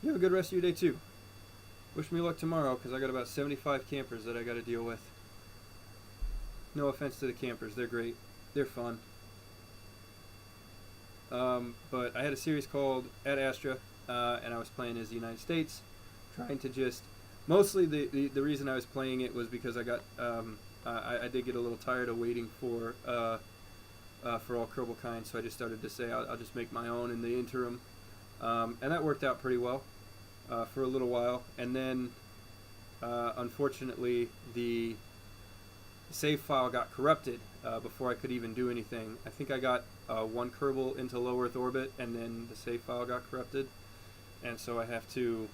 You have a good rest of your day too. Wish me luck tomorrow because I got about 75 campers that I got to deal with. No offense to the campers, they're great, they're fun. But I had a series called Ad Astra, and I was playing as the United States, trying to just mostly the reason I was playing it was because I got I did get a little tired of waiting for all Kerbal Kind, so I just started to say I'll just make my own in the interim, and that worked out pretty well for a little while, and then unfortunately the save file got corrupted before I could even do anything. I think I got one Kerbal into low Earth orbit, and then the save file got corrupted, and so I got to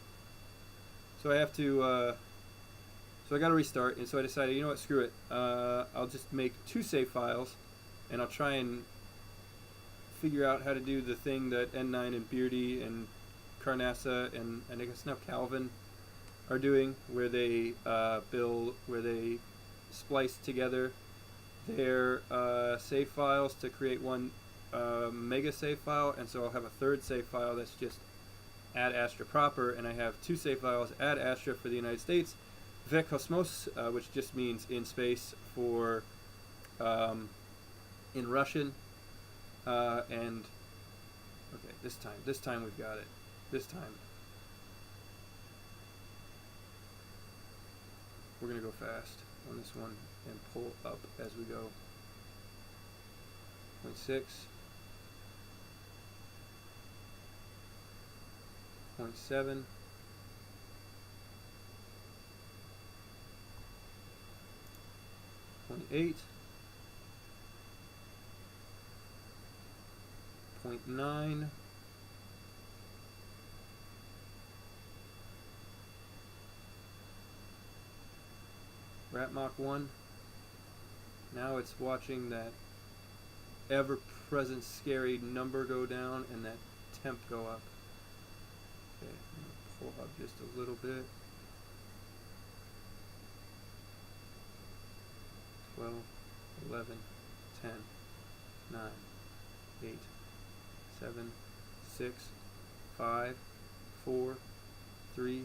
restart, and so I decided, you know what, screw it. I'll just make 2 save files, and I'll try and figure out how to do the thing that N9 and Beardy and Carnassa and I guess now Calvin are doing, where they splice together their save files to create one mega save file, and so I'll have a 3rd save file that's just Ad Astra proper, and I have 2 save files, Ad Astra for the United States, Ve Kosmos, which just means in space for in Russian, and okay, this time we've got it. This time we're gonna go fast on this one and pull up as we go. 0.6, 0.7, 0.8, 0.9, Rat Mach 1. Now it's watching that ever-present scary number go down and that temp go up. Okay, I'm going to pull up just a little bit. 12, 11, 10, 9, 8, 7, 6, 5, 4, 3,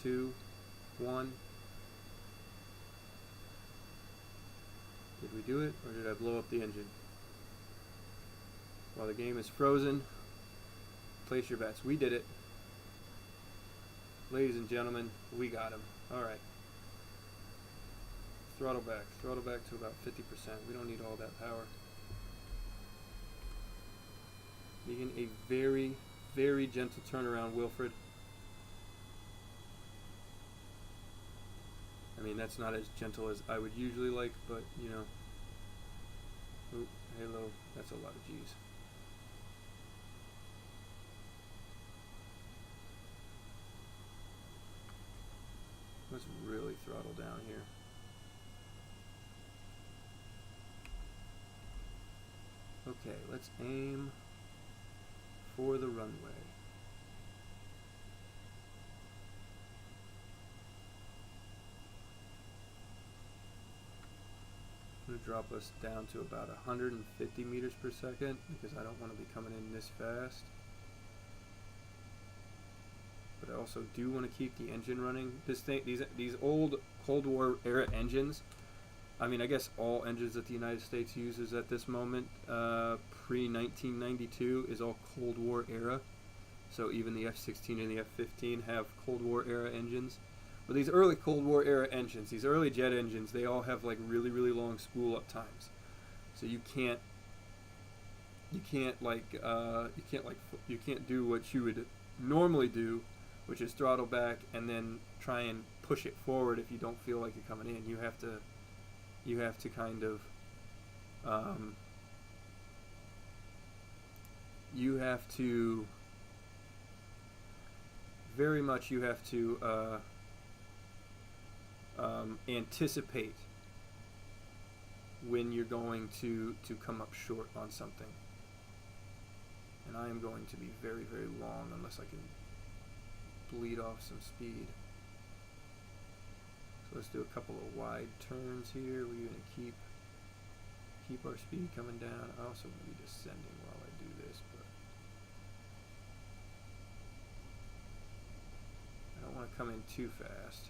2, 1. Did we do it, or did I blow up the engine? While the game is frozen, place your bets. We did it. Ladies and gentlemen, we got him. Alright. Throttle back to about 50%. We don't need all that power. Begin a very, very gentle turnaround, Wilfred. I mean, that's not as gentle as I would usually like, but, you know. Oop, halo, that's a lot of G's. Let's really throttle down here. Okay, let's aim for the runway. I'm going to drop us down to about 150 meters per second because I don't want to be coming in this fast. But I also do want to keep the engine running. These old Cold War era engines, I mean, I guess all engines that the United States uses at this moment, pre-1992, is all Cold War era. So even the F-16 and the F-15 have Cold War era engines. But these early Cold War era engines, these early jet engines, they all have like really, really long spool up times. So you can't do what you would normally do, which is throttle back and then try and push it forward if you don't feel like you're coming in. You have to kind of anticipate when you're going to come up short on something. And I am going to be very, very long unless I can bleed off some speed. So let's do a couple of wide turns here. We're going to keep our speed coming down. I also want to be descending while I do this, but I don't want to come in too fast.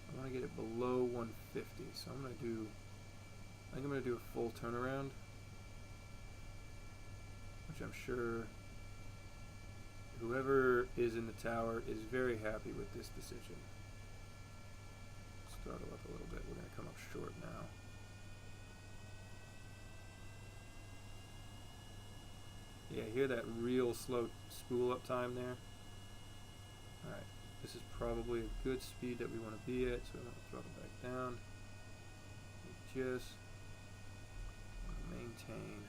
I want to get it below 150, so I'm going to do, I think I'm going to do a full turnaround, which I'm sure whoever is in the tower is very happy with this decision. Let's throttle up a little bit. We're going to come up short now. Yeah, hear that real slow spool up time there? Alright, this is probably a good speed that we want to be at, so I'm going to throttle back down. We just maintain.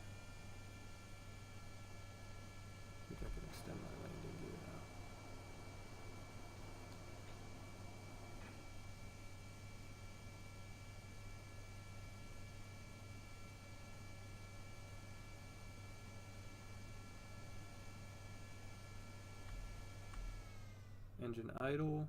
I think I can extend my landing gear now. Engine idle.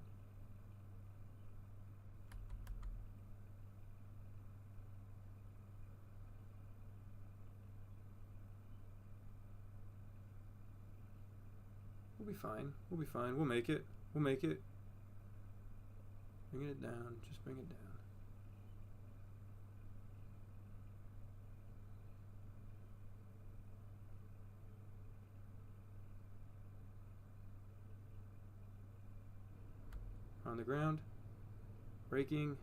We'll be fine. We'll be fine. We'll make it. We'll make it. Bring it down. Just bring it down. On the ground. Braking.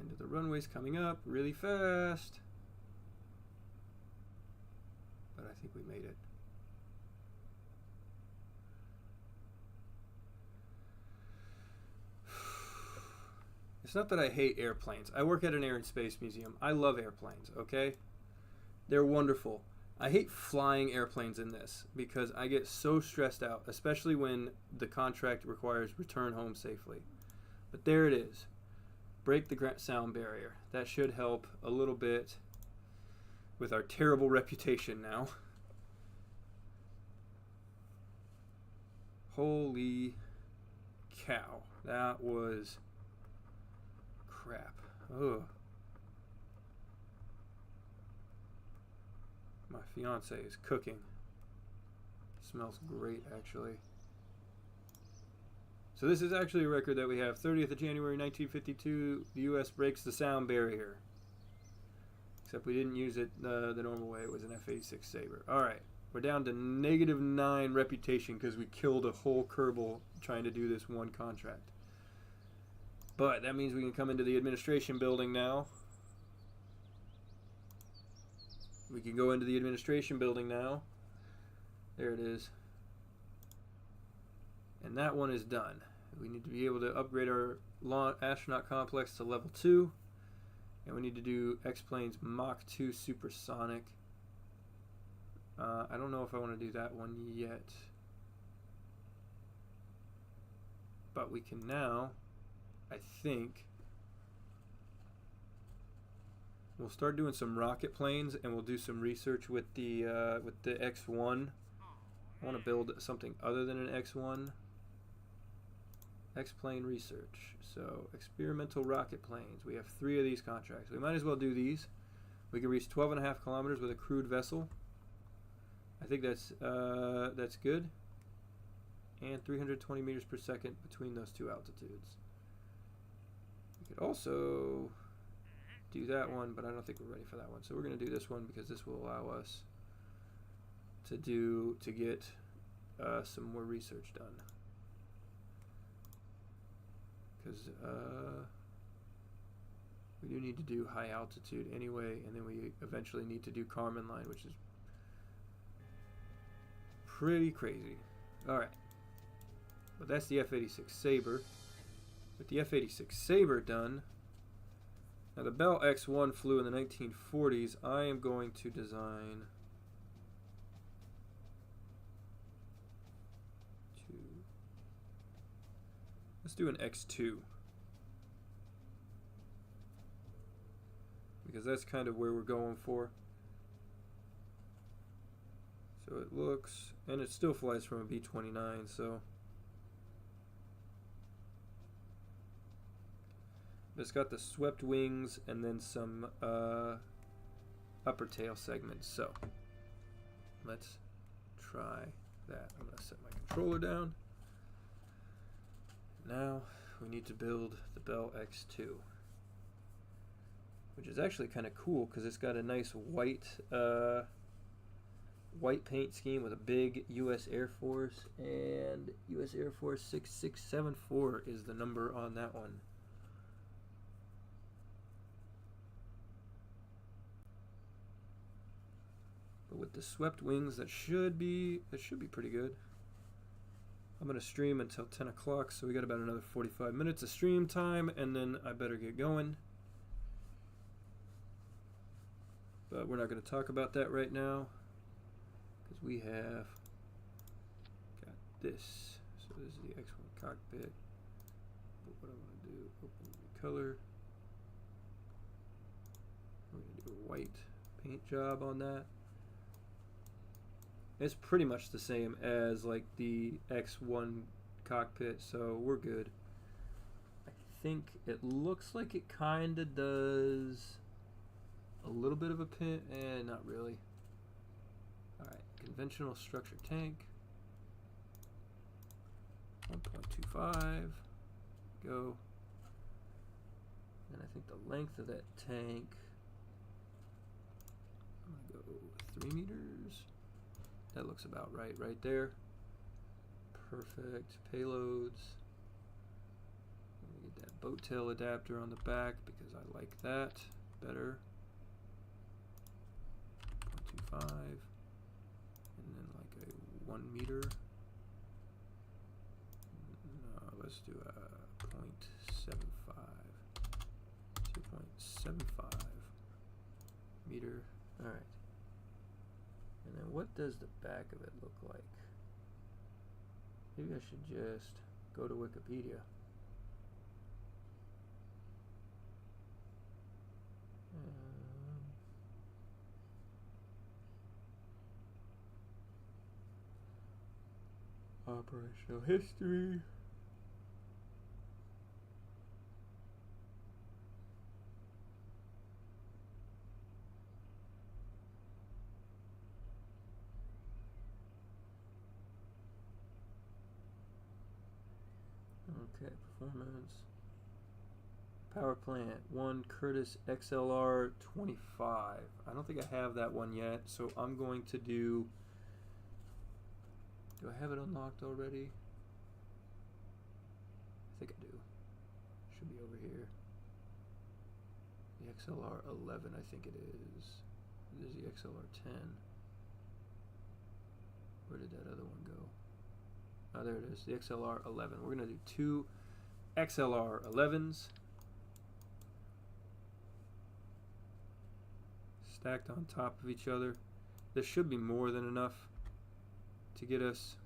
End of the runway's coming up really fast. But I think we made it. It's not that I hate airplanes. I work at an air and space museum. I love airplanes, okay? They're wonderful. I hate flying airplanes in this because I get so stressed out, especially when the contract requires return home safely. But there it is. Break the sound barrier. That should help a little bit with our terrible reputation now. Holy cow. That was crap. Ugh. My fiance is cooking. Smells great, actually. So this is actually a record that we have. 30th of January 1952, the U.S. breaks the sound barrier. Except we didn't use it the normal way. It was an F-86 Sabre. Alright, we're down to -9 reputation because we killed a whole Kerbal trying to do this one contract. But that means we can come into the administration building now. We can go into the administration building now. There it is. And that one is done. We need to be able to upgrade our astronaut complex to level 2. And we need to do X-Planes Mach 2 supersonic. I don't know if I want to do that one yet. But we can now, I think, we'll start doing some rocket planes, and we'll do some research with the X1. I want to build something other than an X1. X-plane research. So experimental rocket planes. We have 3 of these contracts. We might as well do these. We can reach 12.5 kilometers with a crewed vessel. I think that's good. And 320 meters per second between those 2 altitudes. We could also do that one, but I don't think we're ready for that one. So we're going to do this one because this will allow us to get some more research done. Because we do need to do high altitude anyway, and then we eventually need to do Kármán line, which is pretty crazy. Alright. But that's the F-86 Sabre. With the F-86 Sabre done, now the Bell X-1 flew in the 1940s. I am going to design Let's do an X2. Because that's kind of where we're going for. So it looks, and it still flies from a B-29, so. But it's got the swept wings and then some upper tail segments. So let's try that. I'm going to set my controller down. Now we need to build the Bell X2, which is actually kind of cool because it's got a nice white paint scheme with a big U.S. Air Force, and U.S. Air Force 6674 is the number on that one. But with the swept wings, that should be pretty good. I'm going to stream until 10 o'clock, so we got about another 45 minutes of stream time, and then I better get going. But we're not going to talk about that right now, because we have got this. So this is the X1 cockpit. But what I want to do, open the color. We're going to do a white paint job on that. It's pretty much the same as like the X1 cockpit, so we're good. I think it looks like it kind of does a little bit of a pin, not really. Alright, conventional structure tank. 1.25. Go. And I think the length of that tank, I'm going to go 3 meters. That looks about right there. Perfect. Payloads. Get that boat tail adapter on the back because I like that better. 0.25. And then like a 1 meter. No, let's do a 0.75. 2.75 meter. Alright. And then what does the back of it look like? Maybe I should just go to Wikipedia. Operational history. Okay, performance. Power plant, 1 Curtiss XLR 25. I don't think I have that one yet, so I'm going to do I have it unlocked already? I think I do. Should be over here. The XLR 11, I think it is. There's the XLR 10. Where did that other one go? Oh, there it is, the XLR 11. We're going to do 2 XLR 11s. Stacked on top of each other. There should be more than enough to get us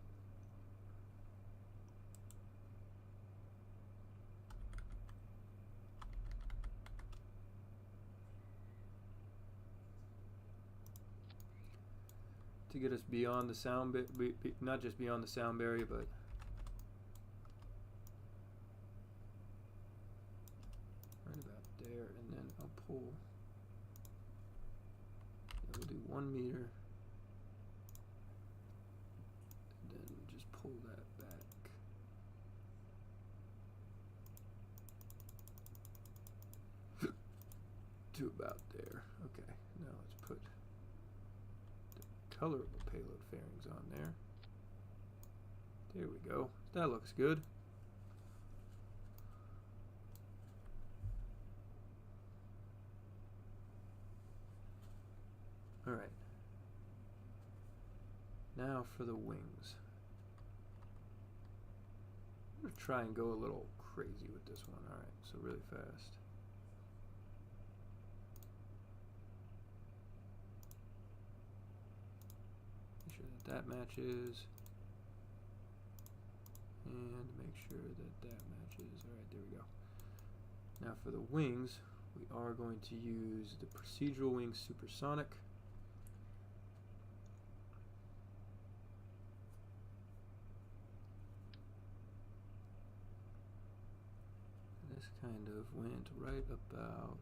beyond the sound not just beyond the sound barrier, but right about there, and then I'll pull. We'll do 1 meter. Pull that back. To about there. Okay, now let's put the colorable payload fairings on there. There we go. That looks good. Alright. Now for the wings. I'm going to try and go a little crazy with this one. Alright, so really fast. Make sure that matches. and make sure that that matches. Alright, there we go. Now for the wings, we are going to use the procedural wing supersonic. This kind of went right about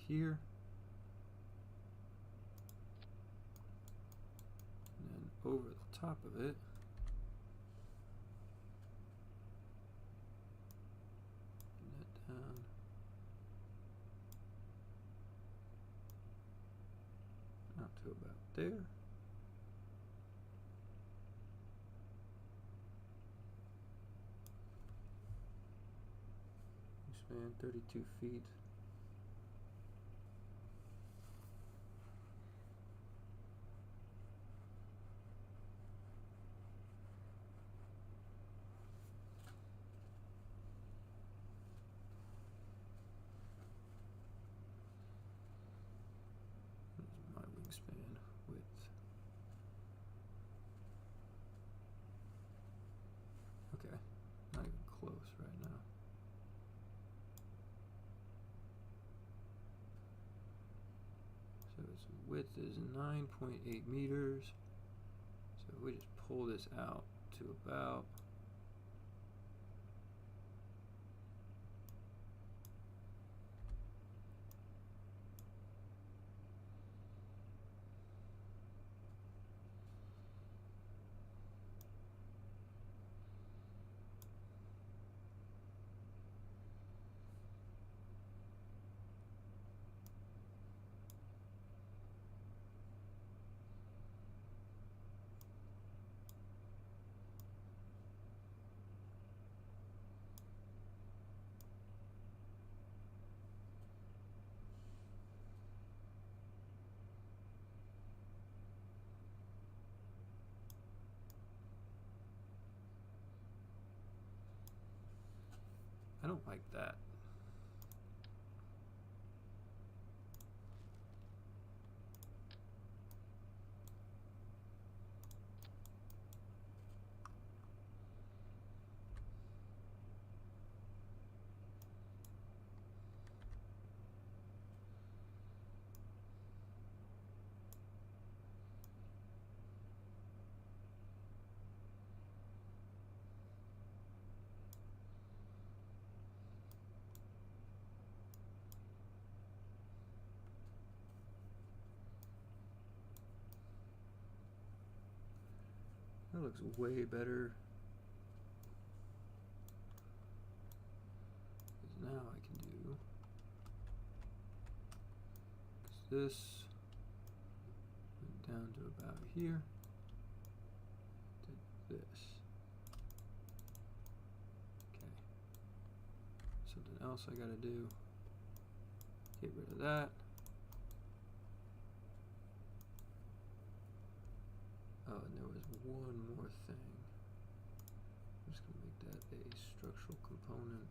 here, and then over the top of it, that down, out to about there. Span 32 feet. My wingspan width. Okay, not even close right now. So its width is 9.8 meters. So if we just pull this out to about I don't like that. That looks way better. Because now I can do this went down to about here. Did this. Okay. Something else I gotta do. Get rid of that. Oh, and there was one more thing. I'm just going to make that a structural component.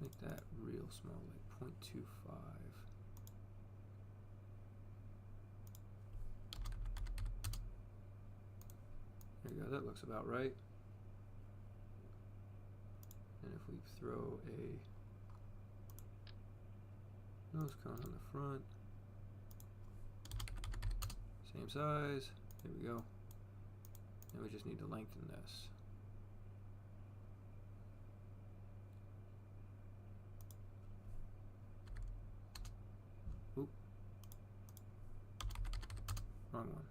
Let's make that real small, like 0.25. There you go, that looks about right. And if we throw a nose cone on the front, same size, there we go. And we just need to lengthen this. Oop. Wrong one.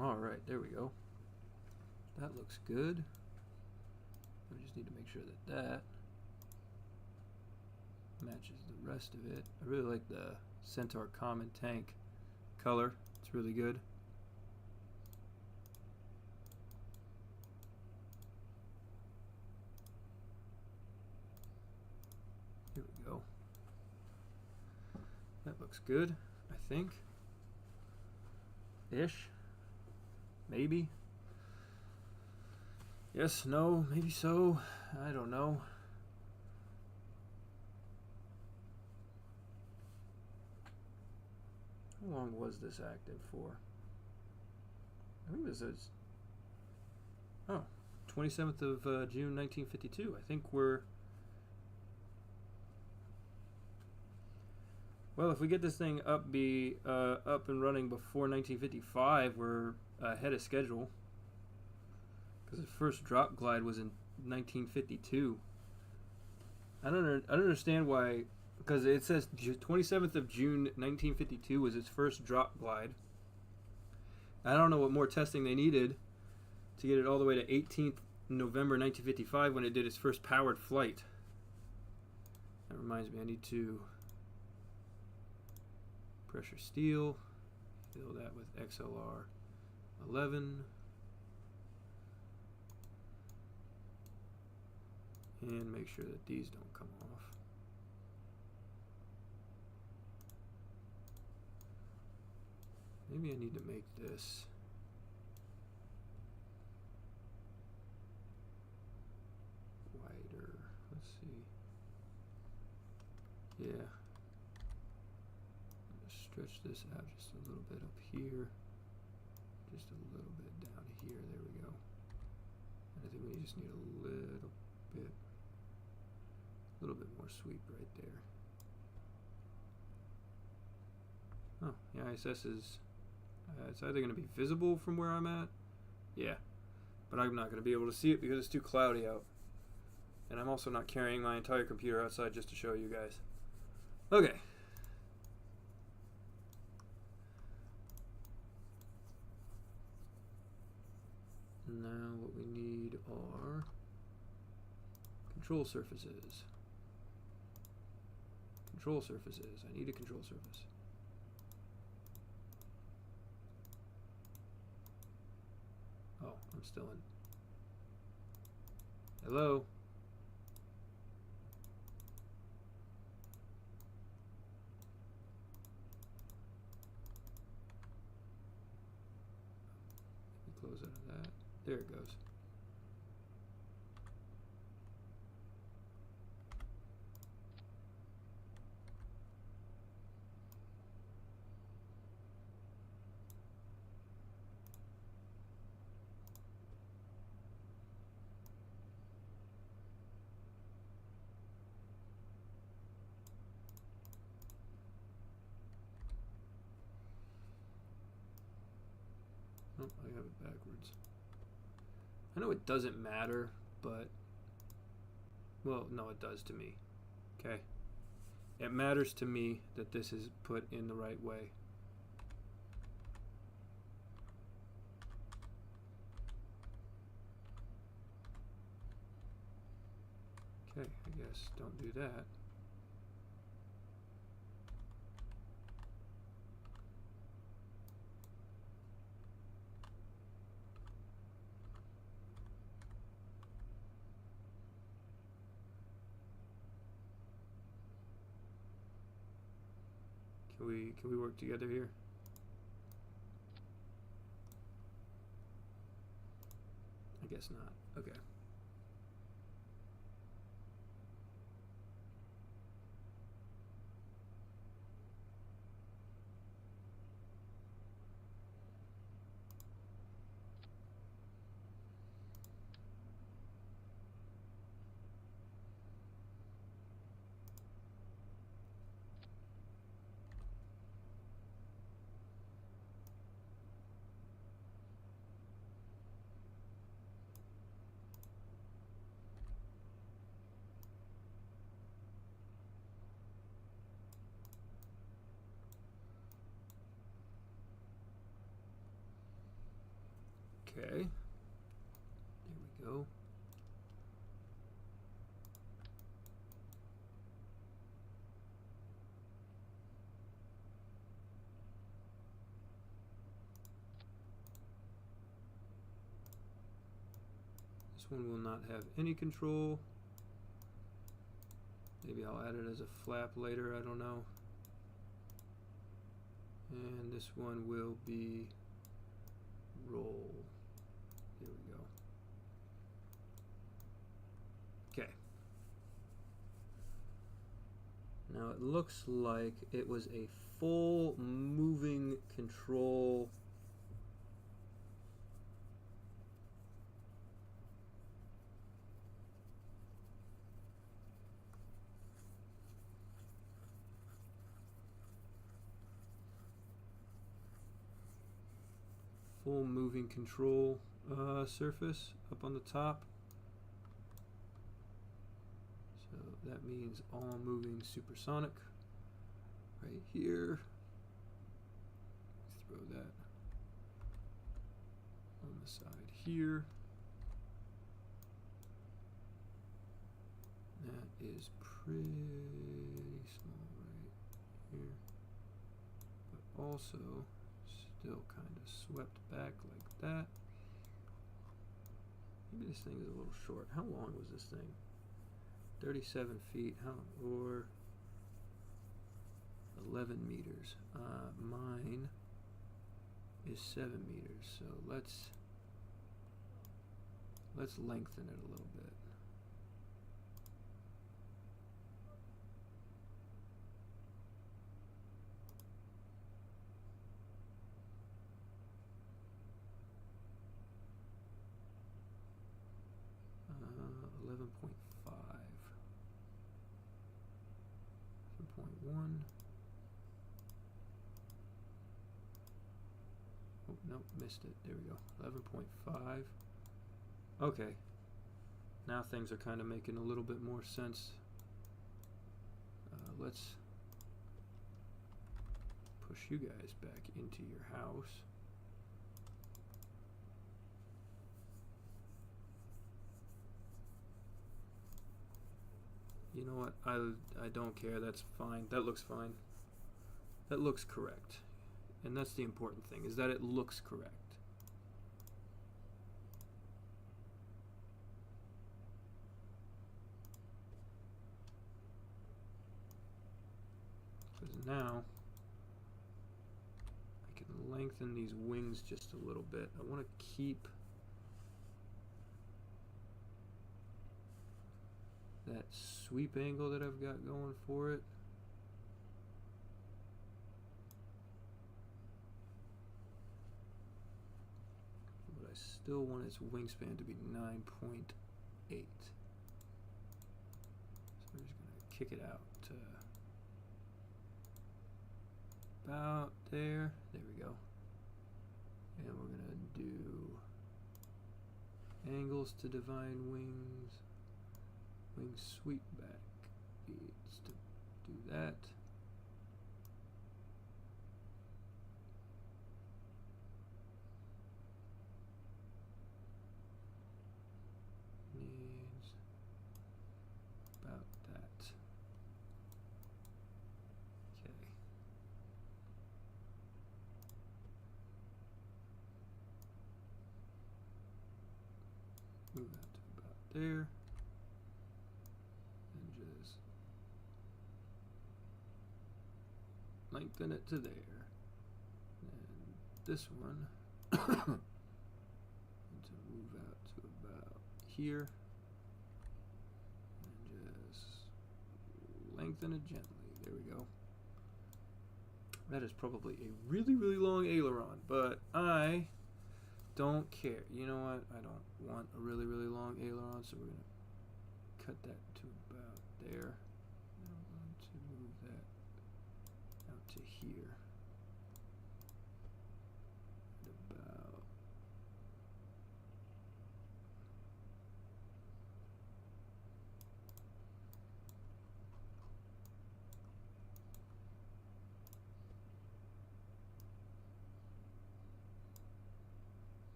Alright, there we go. That looks good. I just need to make sure that that matches the rest of it. I really like the Centaur Common Tank color. It's really good. Here we go. That looks good, I think. Ish. Maybe. Yes, no, maybe so. I don't know. How long was this active for? I think this is... Oh, 27th of June 1952. I think we're... Well, if we get this thing up and running before 1955, we're ahead of schedule. Because the first drop glide was in 1952. I don't understand why, because it says 27th of June 1952 was its first drop glide. I don't know what more testing they needed to get it all the way to 18th November 1955 when it did its first powered flight. That reminds me, I need to pressure steel, fill that with XLR 11, and make sure that these don't come off. Maybe I need to make this wider. Let's see. Yeah. Stretch this out just a little bit up here, just a little bit down here. There we go. And I think we just need a little bit more sweep right there. Oh, yeah, ISS is, it's either going to be visible from where I'm at, yeah, but I'm not going to be able to see it because it's too cloudy out. And I'm also not carrying my entire computer outside just to show you guys. Okay. Now what we need are control surfaces. Control surfaces. I need a control surface. Oh, I'm still in. Hello? Let me close out of that. There it goes. Oh, I have it backwards. I know it doesn't matter, but, well, no, it does to me. Okay? It matters to me that this is put in the right way. Okay, I guess don't do that. Can we work together here? I guess not. Okay. Okay. There we go. This one will not have any control. Maybe I'll add it as a flap later, I don't know. And this one will be roll. There we go. Okay. Now it looks like it was a full moving control. Full moving control surface up on the top. So that means all moving supersonic right here. Throw that on the side here. That is pretty small right here, but also still kind of swept back like that. Maybe this thing is a little short. How long was this thing? 37 feet, or 11 meters. Mine is 7 meters, so let's lengthen it a little bit. Oh, nope, missed it. There we go. 11.5. Okay. Now things are kind of making a little bit more sense. Let's push you guys back into your house. You know what? I don't care. That's fine. That looks fine. That looks correct. And that's the important thing, is that it looks correct. Because now I can lengthen these wings just a little bit. I want to keep that sweep angle that I've got going for it. But I still want its wingspan to be 9.8. So we're just going to kick it out to about there. There we go. And we're going to do angles to divine wings. Wing sweep back needs to do that. Needs about that. Okay. Move that to about there. Lengthen it to there. And this one to move out to about here. And just lengthen it gently. There we go. That is probably a really, really long aileron, but I don't care. You know what? I don't want a really, really long aileron, so we're going to cut that to about there. To here. About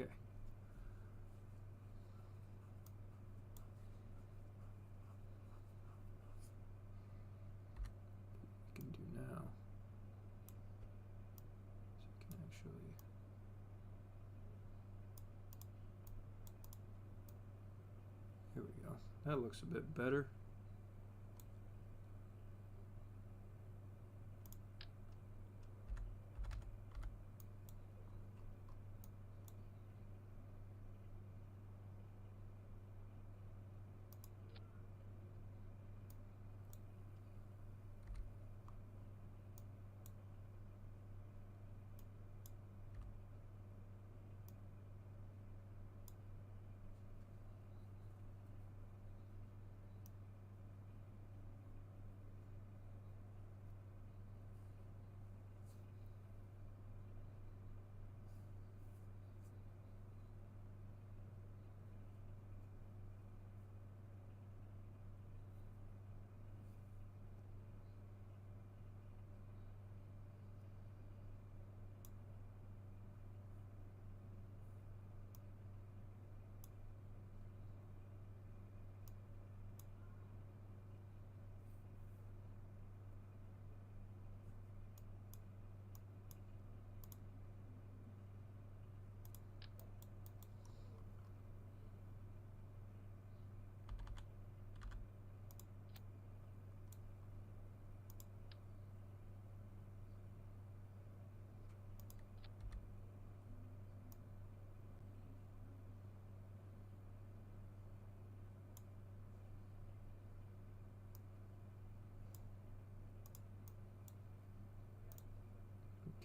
Okay. We can do now. So we can actually. Here we go. That looks a bit better.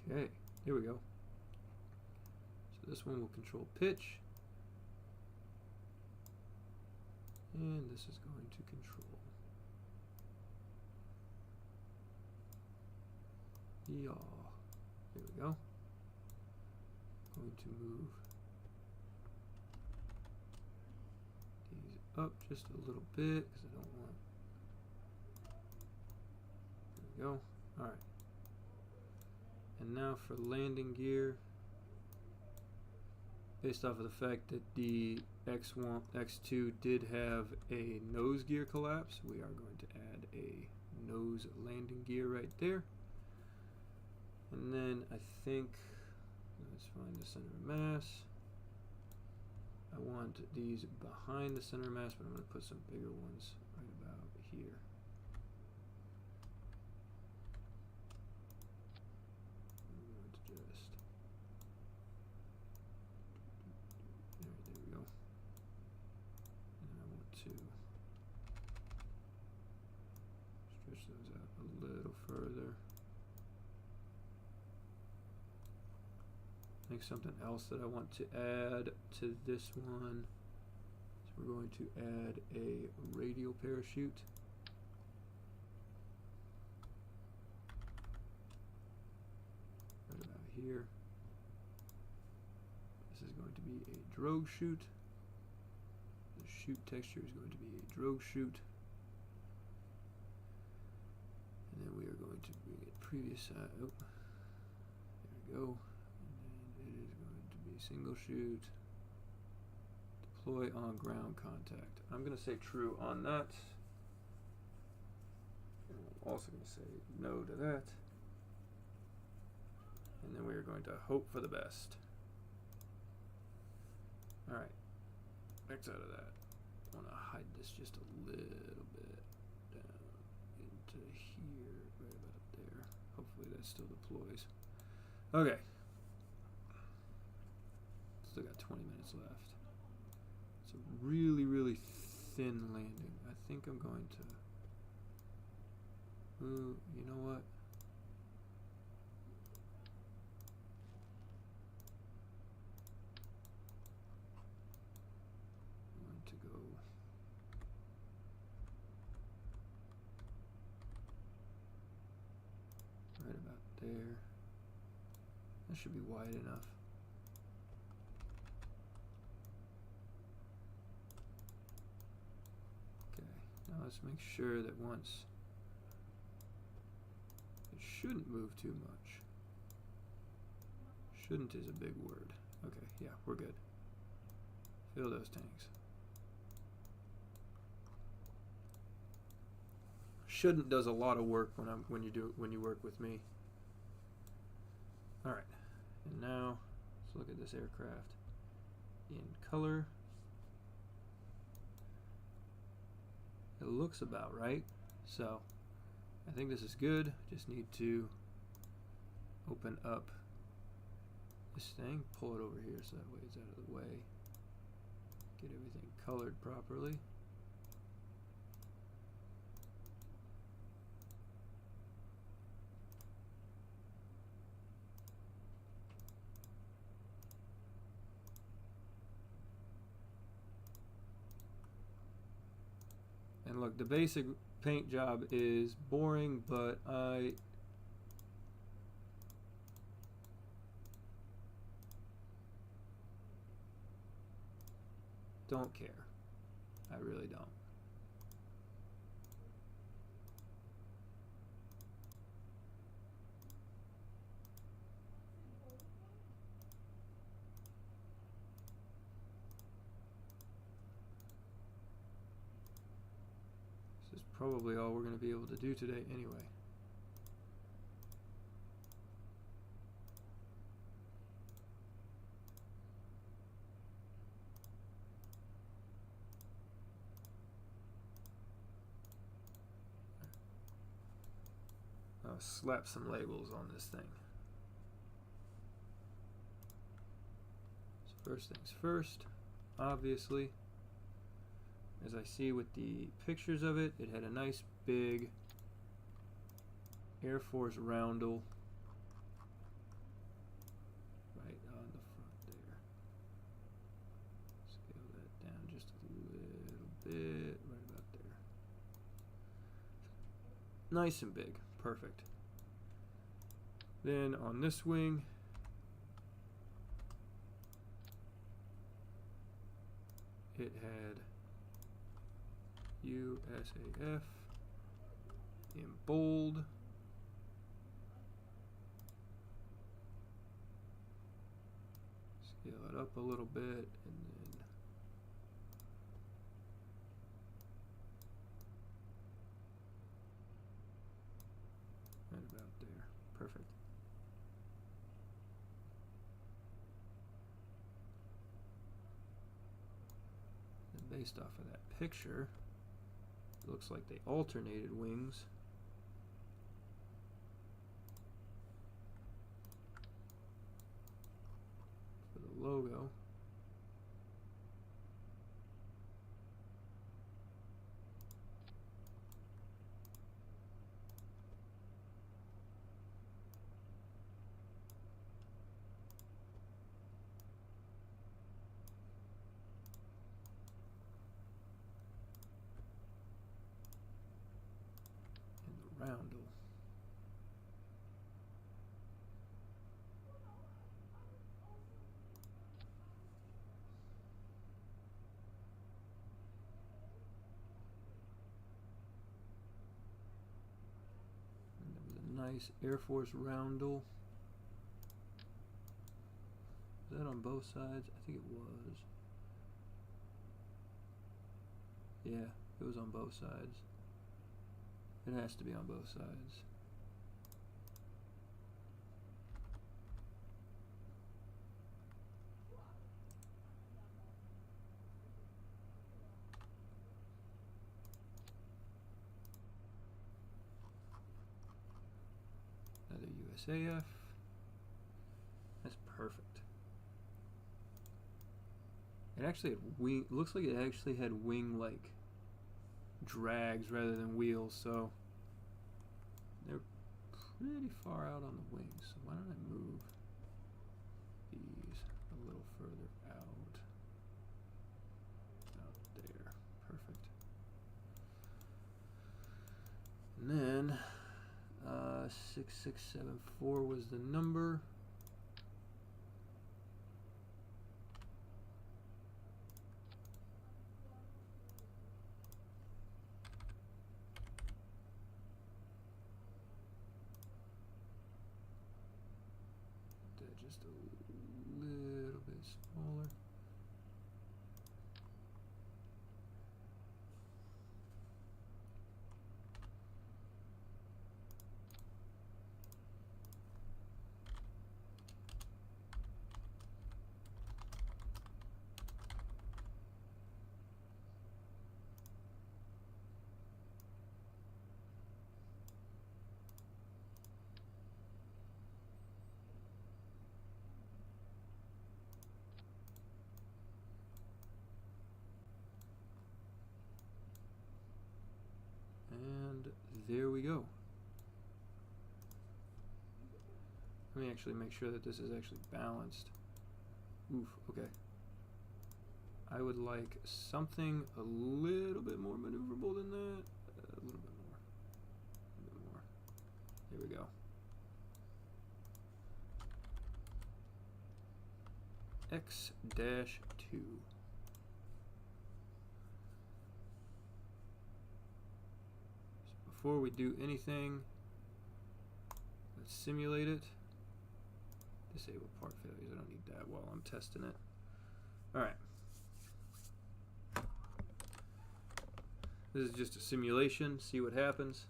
Okay, here we go. So this one will control pitch. And this is going to control yaw. There we go. Going to move these up just a little bit because I don't want. There we go. All right. And now for landing gear, based off of the fact that the X1, X2 did have a nose gear collapse, we are going to add a nose landing gear right there. And then I think, let's find the center of mass. I want these behind the center of mass, but I'm going to put some bigger ones right about here. Stretch those out a little further. I think something else that I want to add to this one is we're going to add a radial parachute. Right about here. This is going to be a drogue chute. The chute texture is going to be a drogue chute. And then we are going to bring it previous side. Oh, there we go. And then it is going to be single chute. Deploy on ground contact. I'm going to say true on that. And I'm also going to say no to that. And then we are going to hope for the best. Alright. Next out of that, I want to hide this just a little bit down into here, right about there. Hopefully that still deploys. Okay. Still got 20 minutes left. It's a really, really thin landing. I think I'm going to... Ooh, you know what? Right about there. That should be wide enough. Okay, now let's make sure that once it shouldn't move too much. Shouldn't is a big word. Okay, yeah, we're good. Fill those tanks. Shouldn't does a lot of work when you work with me. All right, and now let's look at this aircraft in color. It looks about right, so I think this is good. Just need to open up this thing, pull it over here so that way it's out of the way, get everything colored properly. And look, the basic paint job is boring, but I don't care. I really don't. This is probably all we're going to be able to do today anyway. I'll slap some labels on this thing. So first things first, obviously, as I see with the pictures of it, it had a nice big Air Force roundel right on the front there. Scale that down just a little bit, right about there. Nice and big, perfect. Then on this wing, it had USAF in bold. Scale it up a little bit, and then right about there. Perfect. And based off of that picture, it looks like they alternated wings. For the logo. Roundel. And there was a nice Air Force roundel. Was that on both sides? I think it was. Yeah, it was on both sides. It has to be on both sides. Another USAF. That's perfect. It actually had wing. Looks like it actually had wing like drags rather than wheels, so they're pretty far out on the wings. So why don't I move these a little further out there. Perfect. And then 6674 was the number. Just a little bit me actually make sure that this is actually balanced. Oof, okay. I would like something a little bit more maneuverable than that. A little bit more. A little bit more. There we go. X-2. So before we do anything, let's simulate it. Disable part failures. I don't need that while I'm testing it. Alright. This is just a simulation. See what happens.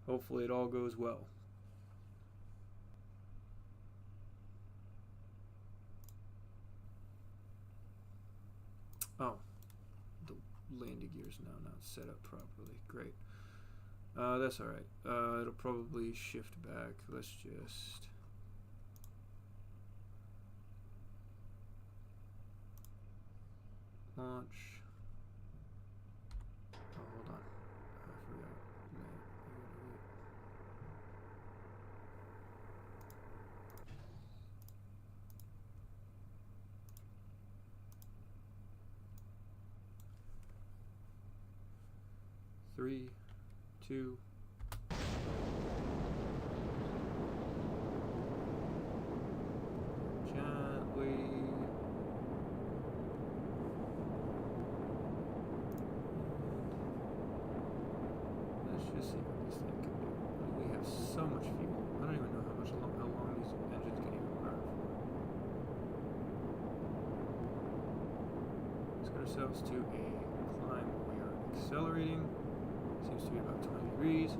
Hopefully it all goes well. Oh, the landing gear's now not set up properly. Great. That's alright. It'll probably shift back. Let's just... launch. Oh, hold on. I forgot. Three, two. Gently. Let's just see what this thing can do. We have so much fuel. I don't even know how long these engines can even run for. Let's get ourselves to a climb. We are accelerating. Seems to be about 20 degrees.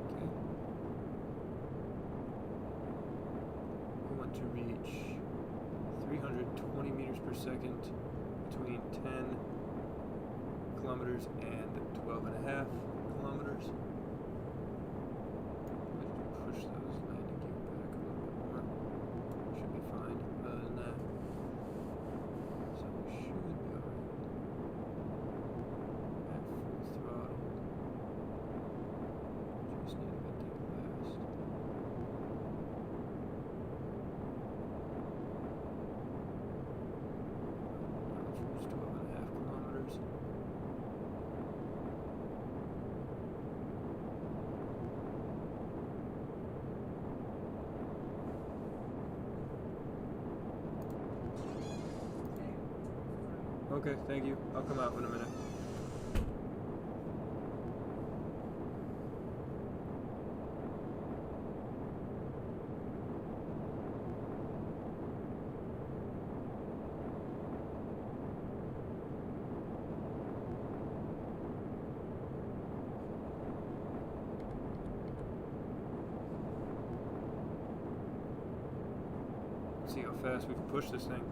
Okay. We want to reach 320 meters per second between 10 kilometers and 12.5 kilometers. Push those landing gear back a little bit more. Should be fine. Other than that, so we should be alright. At full throttle. Just need to get that last. Now let's reach 12.5 kilometers. Okay, thank you. I'll come out in a minute. Let's see how fast we can push this thing.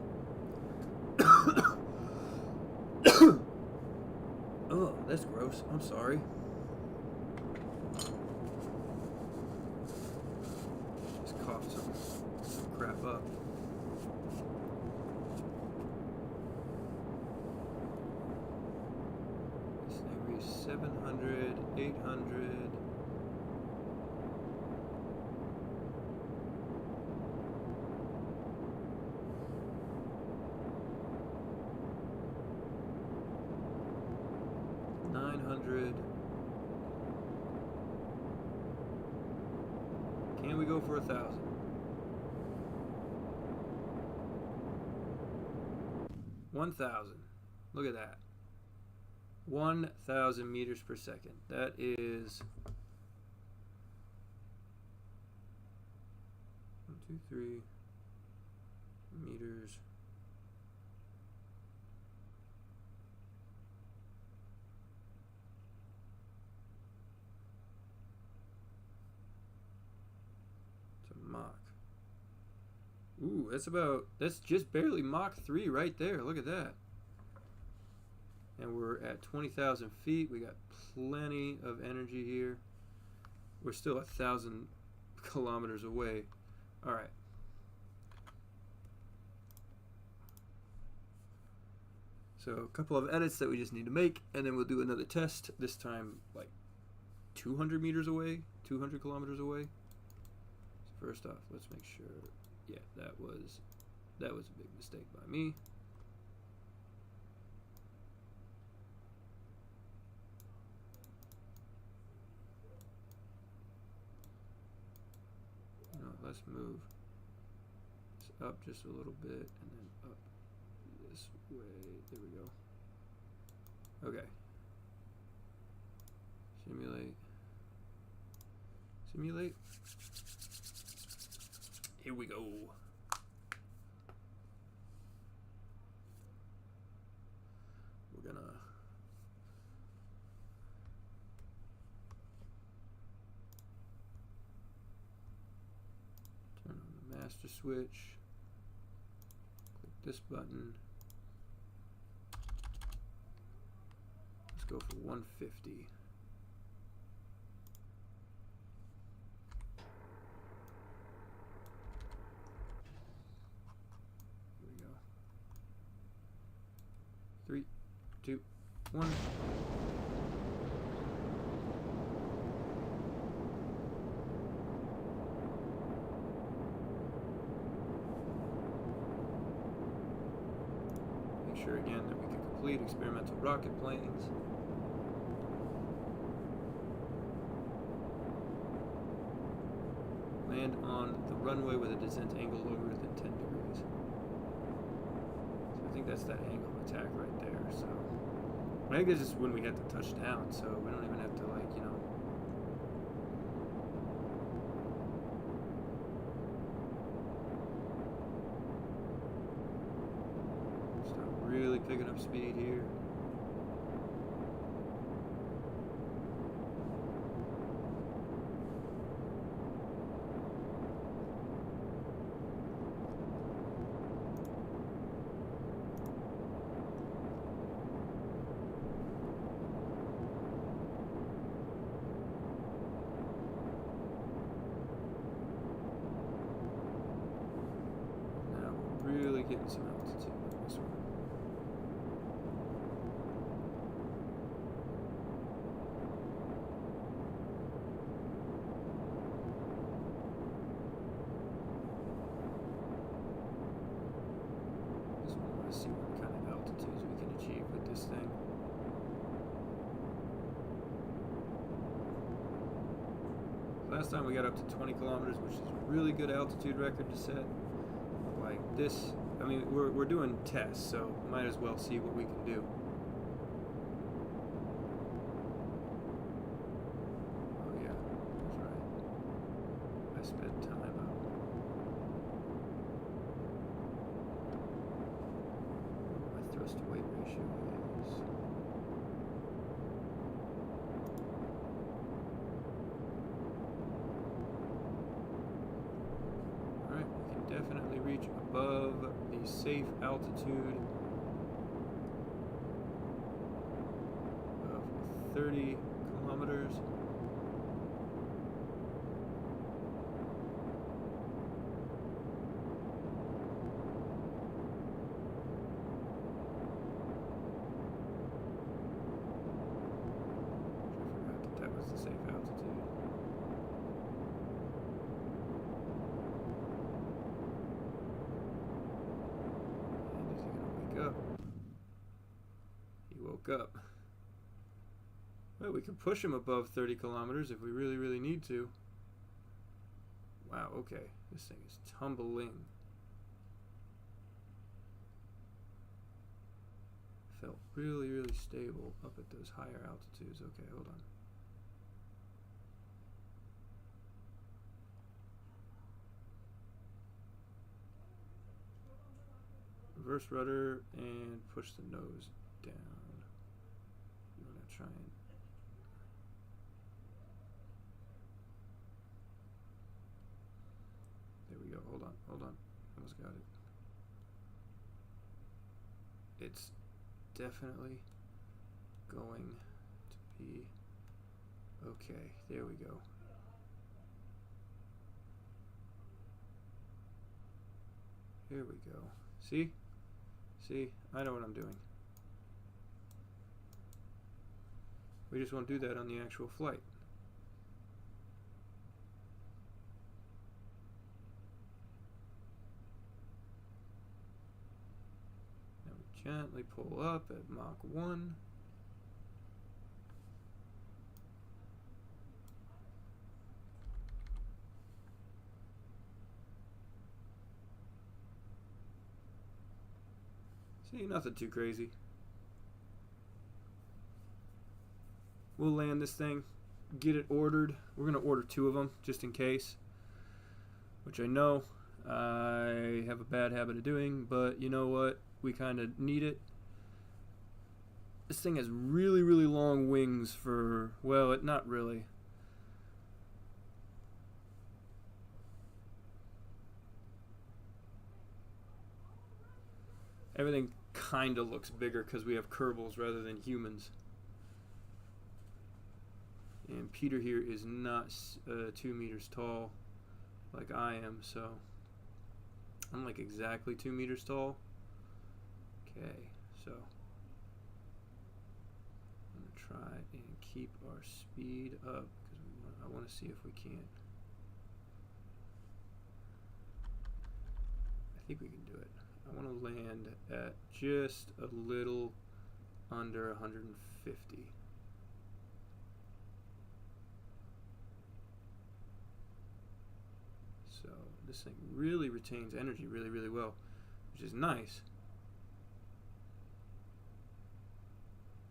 Oh, that's gross. I'm sorry. Just coughed some crap up. This thing reached 700, 800. Can we go for 1,000? Look at that. 1,000 meters per second. That is 1, 2, 3 meters. Mach. Ooh, that's just barely Mach 3 right there. Look at that. And we're at 20,000 feet. We got plenty of energy here. We're still 1,000 kilometers away. All right. So a couple of edits that we just need to make, and then we'll do another test. This time, like 200 meters away, 200 kilometers away. So first off, let's make sure. Yeah, that was a big mistake by me. No, let's move this up just a little bit and then up this way. There we go. Okay. Simulate. Simulate. Here we go. We're gonna turn on the master switch. Click this button. Let's go for 150. Here we go. 3, 2, 1. Make sure again that we can complete experimental rocket planes. Land on the runway with a descent angle lower than 10 degrees. So I think that's that angle of attack right there. So I think this is when we have to touch down, so we don't even have to, like, you know. Start really picking up speed here. Really getting some altitude on this one. Just want to see what kind of altitudes we can achieve with this thing. Last time we got up to 20 kilometers, which is a really good altitude record to set. Like this, I mean, we're doing tests, so might as well see what we can do. Oh yeah, that's right. I sped time up. My thrust to weight ratio is. Alright, we can definitely reach above the safe altitude of 30 kilometers. I forgot that was the safe altitude. Up. He woke up. Well, we can push him above 30 kilometers if we really, really need to. Wow, okay. This thing is tumbling. Felt really, really stable up at those higher altitudes. Okay, hold on. Reverse rudder and push the nose down. You want to try and there we go. Hold on. Almost got it. It's definitely going to be okay. There we go. Here we go. See? See, I know what I'm doing. We just won't do that on the actual flight. Gently pull up at Mach 1. See, nothing too crazy. We'll land this thing, get it ordered. We're going to order 2 of them just in case, which I know I have a bad habit of doing, but you know what? We kind of need it. This thing has really, really long wings for, well, not really. Everything kind of looks bigger because we have Kerbals rather than humans. And Peter here is not 2 meters tall like I am, so I'm like exactly 2 meters tall. Okay, so I'm going to try and keep our speed up because I want to see if we can't. I think we can do it. I want to land at just a little under 150. So this thing really retains energy really, really well, which is nice.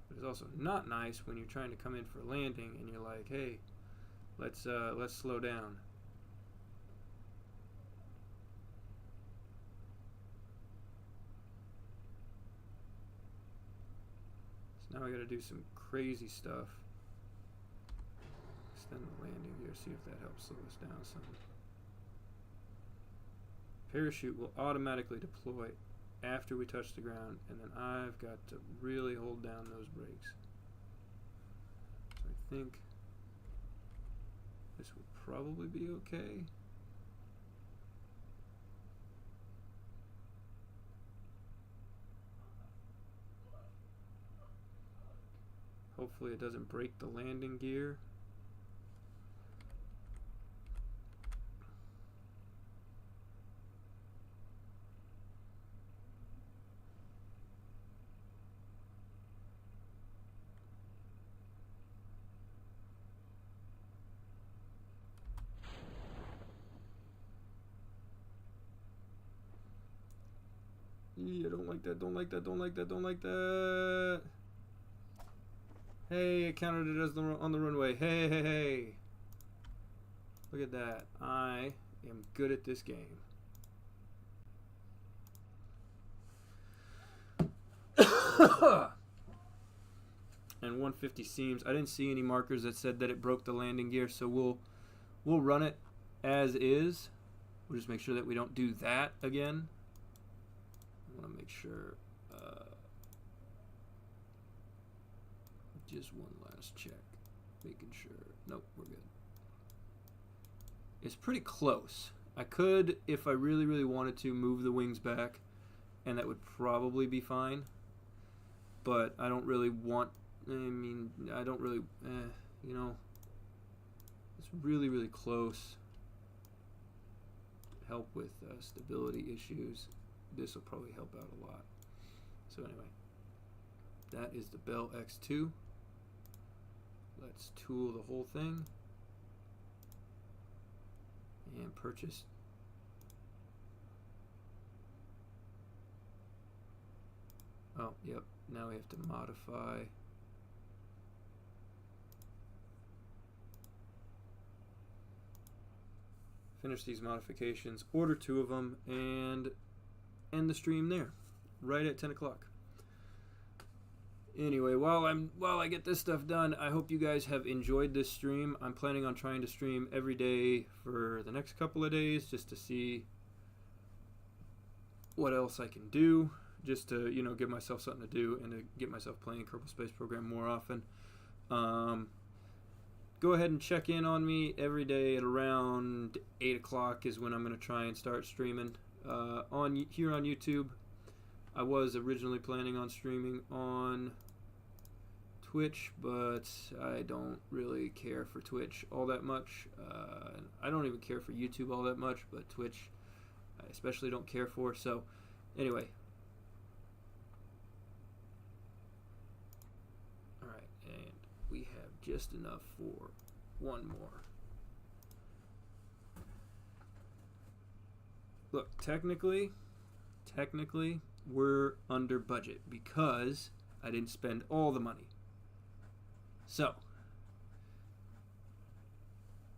But it's also not nice when you're trying to come in for a landing and you're like, hey, let's slow down. So now I got to do some crazy stuff. Extend the landing gear, see if that helps slow us down some. Parachute will automatically deploy after we touch the ground, and then I've got to really hold down those brakes. So I think this will probably be okay. Hopefully it doesn't break the landing gear. I don't like that, don't like that, don't like that, don't like that. Hey, I counted it as on the runway. Hey, hey, hey. Look at that. I am good at this game. And 150 seams. I didn't see any markers that said that it broke the landing gear, so we'll run it as is. We'll just make sure that we don't do that again. I want to make sure. Just one last check, making sure. Nope, we're good. It's pretty close. I could, if I really, really wanted to, move the wings back, and that would probably be fine. But I don't really want. I mean, I don't really. You know, it's really, really close. Help with stability issues. This will probably help out a lot. So anyway, that is the Bell X2. Let's tool the whole thing and purchase. Oh, yep. Now we have to modify. Finish these modifications, order 2 of them, and end the stream there, right at 10 o'clock. Anyway, while I get this stuff done, I hope you guys have enjoyed this stream. I'm planning on trying to stream every day for the next couple of days just to see what else I can do, just to, you know, give myself something to do and to get myself playing Kerbal Space Program more often. Go ahead and check in on me every day at around 8 o'clock is when I'm going to try and start streaming here on YouTube. I was originally planning on streaming on Twitch, but I don't really care for Twitch all that much. I don't even care for YouTube all that much, but Twitch I especially don't care for. So anyway, just enough for one more. Look, technically, we're under budget because I didn't spend all the money. So,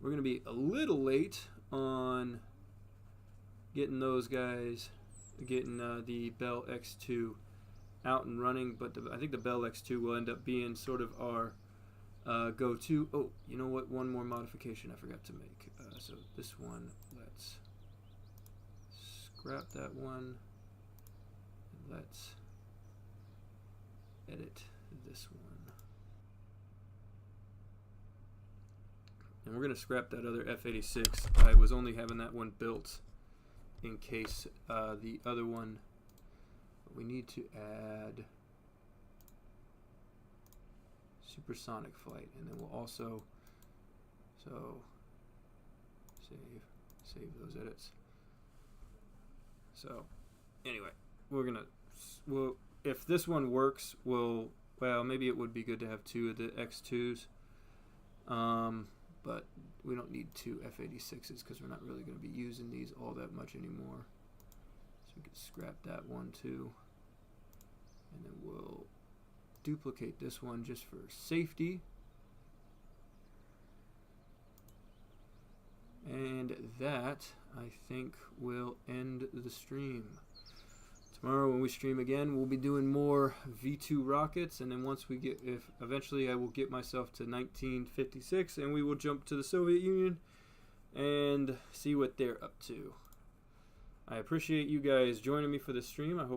we're going to be a little late on getting those guys, getting the Bell X2 out and running, but I think the Bell X2 will end up being sort of our go-to. Oh, you know what? One more modification I forgot to make. So this one, let's scrap that one. Let's edit this one. And we're going to scrap that other F-86. I was only having that one built in case the other one, we need to add supersonic flight, and then we'll also, so save those edits. So anyway, we're gonna, if this one works, well, maybe it would be good to have two of the X2s, but we don't need two F-86s because we're not really going to be using these all that much anymore. So we can scrap that one too, and then we'll duplicate this one just for safety. And that, I think, will end the stream. Tomorrow when we stream again, we'll be doing more V2 rockets, and then once we get, if eventually I will get myself to 1956, and we will jump to the Soviet Union and see what they're up to. I appreciate you guys joining me for this stream. I hope